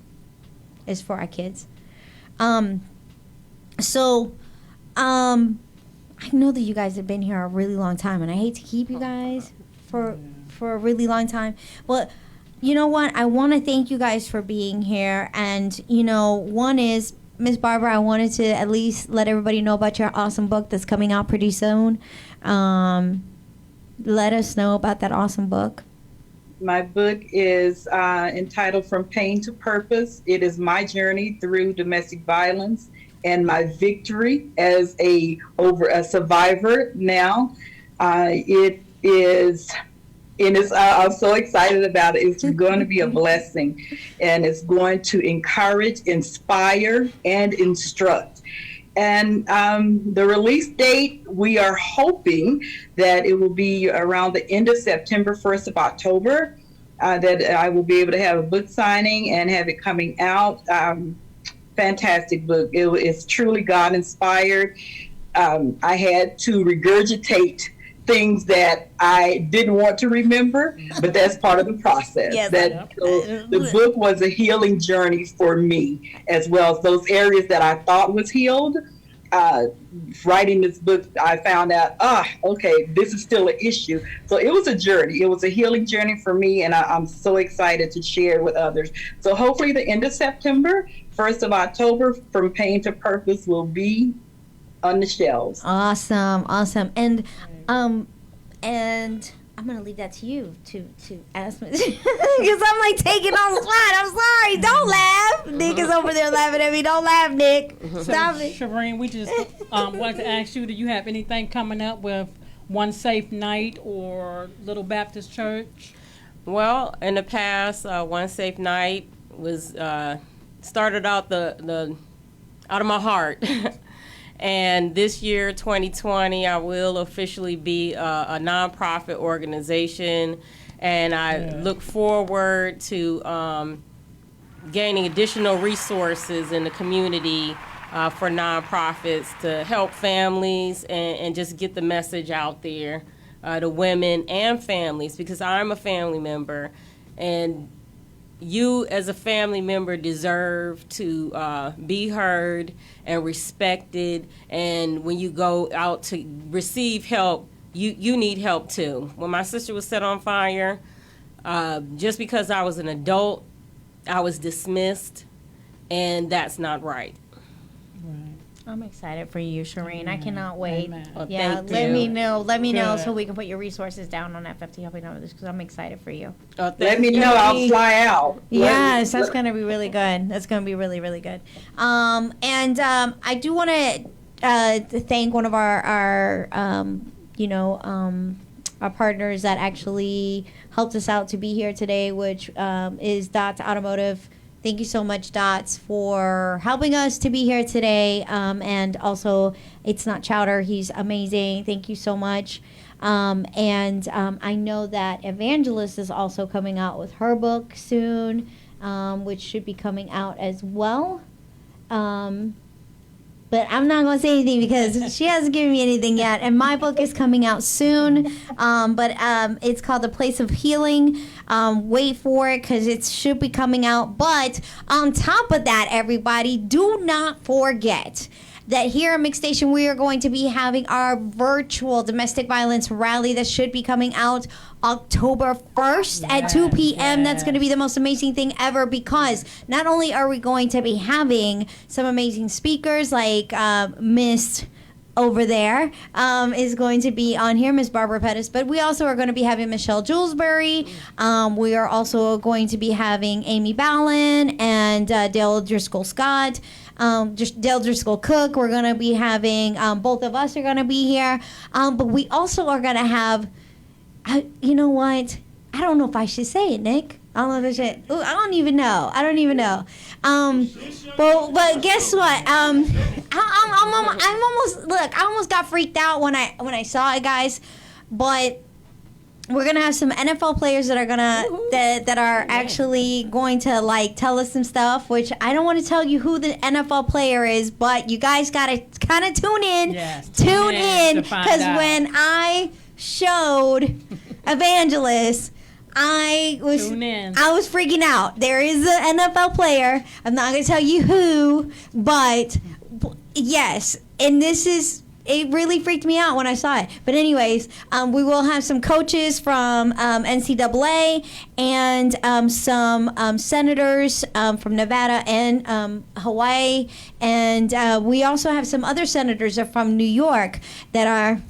It's for our kids. I know that you guys have been here a really long time, and I hate to keep you guys for a really long time. Well, you know what? I want to thank you guys for being here. And, one is, Miss Barbara, I wanted to at least let everybody know about your awesome book that's coming out pretty soon. Let us know about that awesome book. My book is entitled From Pain to Purpose. It is my journey through domestic violence and my victory as a survivor now. I'm so excited about it. It's going to be a blessing, and it's going to encourage, inspire, and instruct. And the release date, we are hoping that it will be around the end of September, 1st of October, that I will be able to have a book signing and have it coming out. Fantastic book. It's truly God-inspired. I had to regurgitate things that I didn't want to remember, but that's part of the process. Yes, The book was a healing journey for me, as well as those areas that I thought was healed. Writing this book, I found out, okay, this is still an issue. So it was a journey. It was a healing journey for me, and I'm so excited to share with others. So hopefully the end of September, 1st of October, From Pain to Purpose will be on the shelves. Awesome. And I'm gonna leave that to you to ask me because I'm like taking on the spot. I'm sorry. Don't laugh. Nick is over there laughing at me. Don't laugh, Nick. Stop it. Shireen, we just wanted to ask you, do you have anything coming up with One Safe Night or Little Baptist Church? Well, in the past, One Safe Night was started out the out of my heart. And this year, 2020, I will officially be a nonprofit organization, and I look forward to gaining additional resources in the community for nonprofits to help families and just get the message out there to women and families, because I'm a family member, and you as a family member deserve to be heard and respected, and when you go out to receive help, you need help too. When my sister was set on fire, just because I was an adult, I was dismissed, and that's not right. I'm excited for you, Shireen. I cannot wait. Amen. Well, Yeah, thank let you. me know. Let me know Good. so we can put your resources down on FFT Helping Others because I'm excited for you. Thank Let me you. know. I'll fly out. Yes, that's going to be really good. That's going to be really, really good. I do want to thank one of our partners that actually helped us out to be here today, which is Dots Automotive. Thank you so much, Dots, for helping us to be here today. And also, It's Not Chowder. He's amazing. Thank you so much. I know that Evangelist is also coming out with her book soon, which should be coming out as well. But I'm not going to say anything because she hasn't given me anything yet. And my book is coming out soon. It's called The Place of Healing. Wait for it because it should be coming out. But on top of that, everybody, do not forget that here at MixStation, we are going to be having our virtual domestic violence rally that should be coming out October 1st at 2 p.m. That's going to be the most amazing thing ever because not only are we going to be having some amazing speakers like Miss over there is going to be on here, Miss Barbara Pettis, but we also are going to be having Michelle Julesbury. We are also going to be having Amy Ballin and Dale Driscoll Scott. Just Dale Driscoll Cook. We're going to be having, both of us are going to be here. But we also are going to have, you know what? I don't know if I should say it, Nick. I don't know if I should. Ooh, I don't even know. But guess what? I'm on I almost got freaked out when I saw it, guys. But we're gonna have some NFL players that are that are actually going to like tell us some stuff, which I don't want to tell you who the NFL player is, but you guys gotta kind of tune in. Yes, tune in to find because out. when I showed Evangelist, I was Tune in. freaking out. There is an NFL player. I'm not gonna tell you who, but yes, and it really freaked me out when I saw it. But anyways, we will have some coaches from NCAA and some senators from Nevada and Hawaii. And we also have some other senators are from New York that are...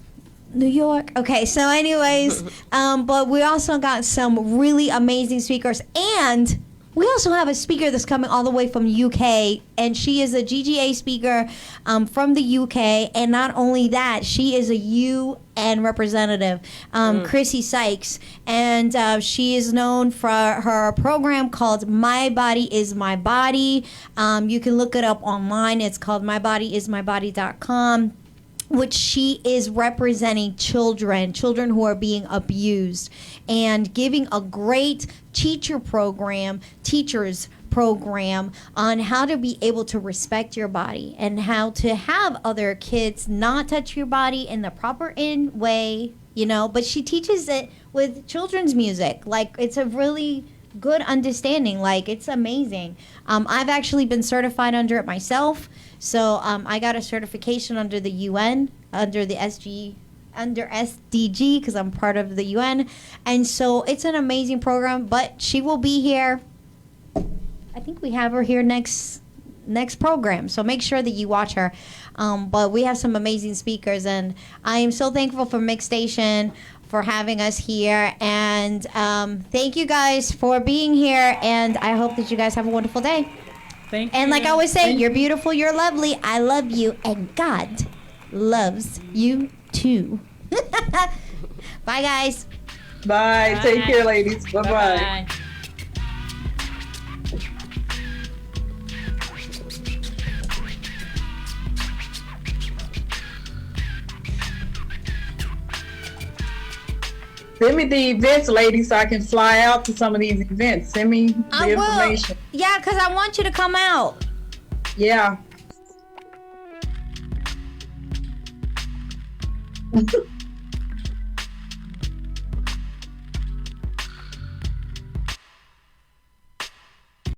New York. Okay, so anyways, but we also got some really amazing speakers. And we also have a speaker that's coming all the way from UK, and she is a GGA speaker from the UK. And not only that, she is a UN representative, Chrissy Sykes, and she is known for her program called My Body Is My Body. You can look it up online. It's called mybodyismybody.com. Which she is representing children who are being abused, and giving a great teachers program on how to be able to respect your body and how to have other kids not touch your body in the proper way, but she teaches it with children's music. Like, it's a really good understanding. Like, it's amazing. I've actually been certified under it myself. So I got a certification under the UN, under SDG, because I'm part of the UN. And so it's an amazing program, but she will be here. I think we have her here next program. So make sure that you watch her. But we have some amazing speakers, and I am so thankful for Mix Station for having us here. And thank you guys for being here, and I hope that you guys have a wonderful day. Thank you. And like I always say, you're beautiful, you're lovely, I love you, and God loves you too. Bye, guys. Bye. Take care, ladies. Bye-bye. Bye-bye. Send me the events, ladies, so I can fly out to some of these events. Send me the I will. information. Yeah, because I want you to come out. Yeah.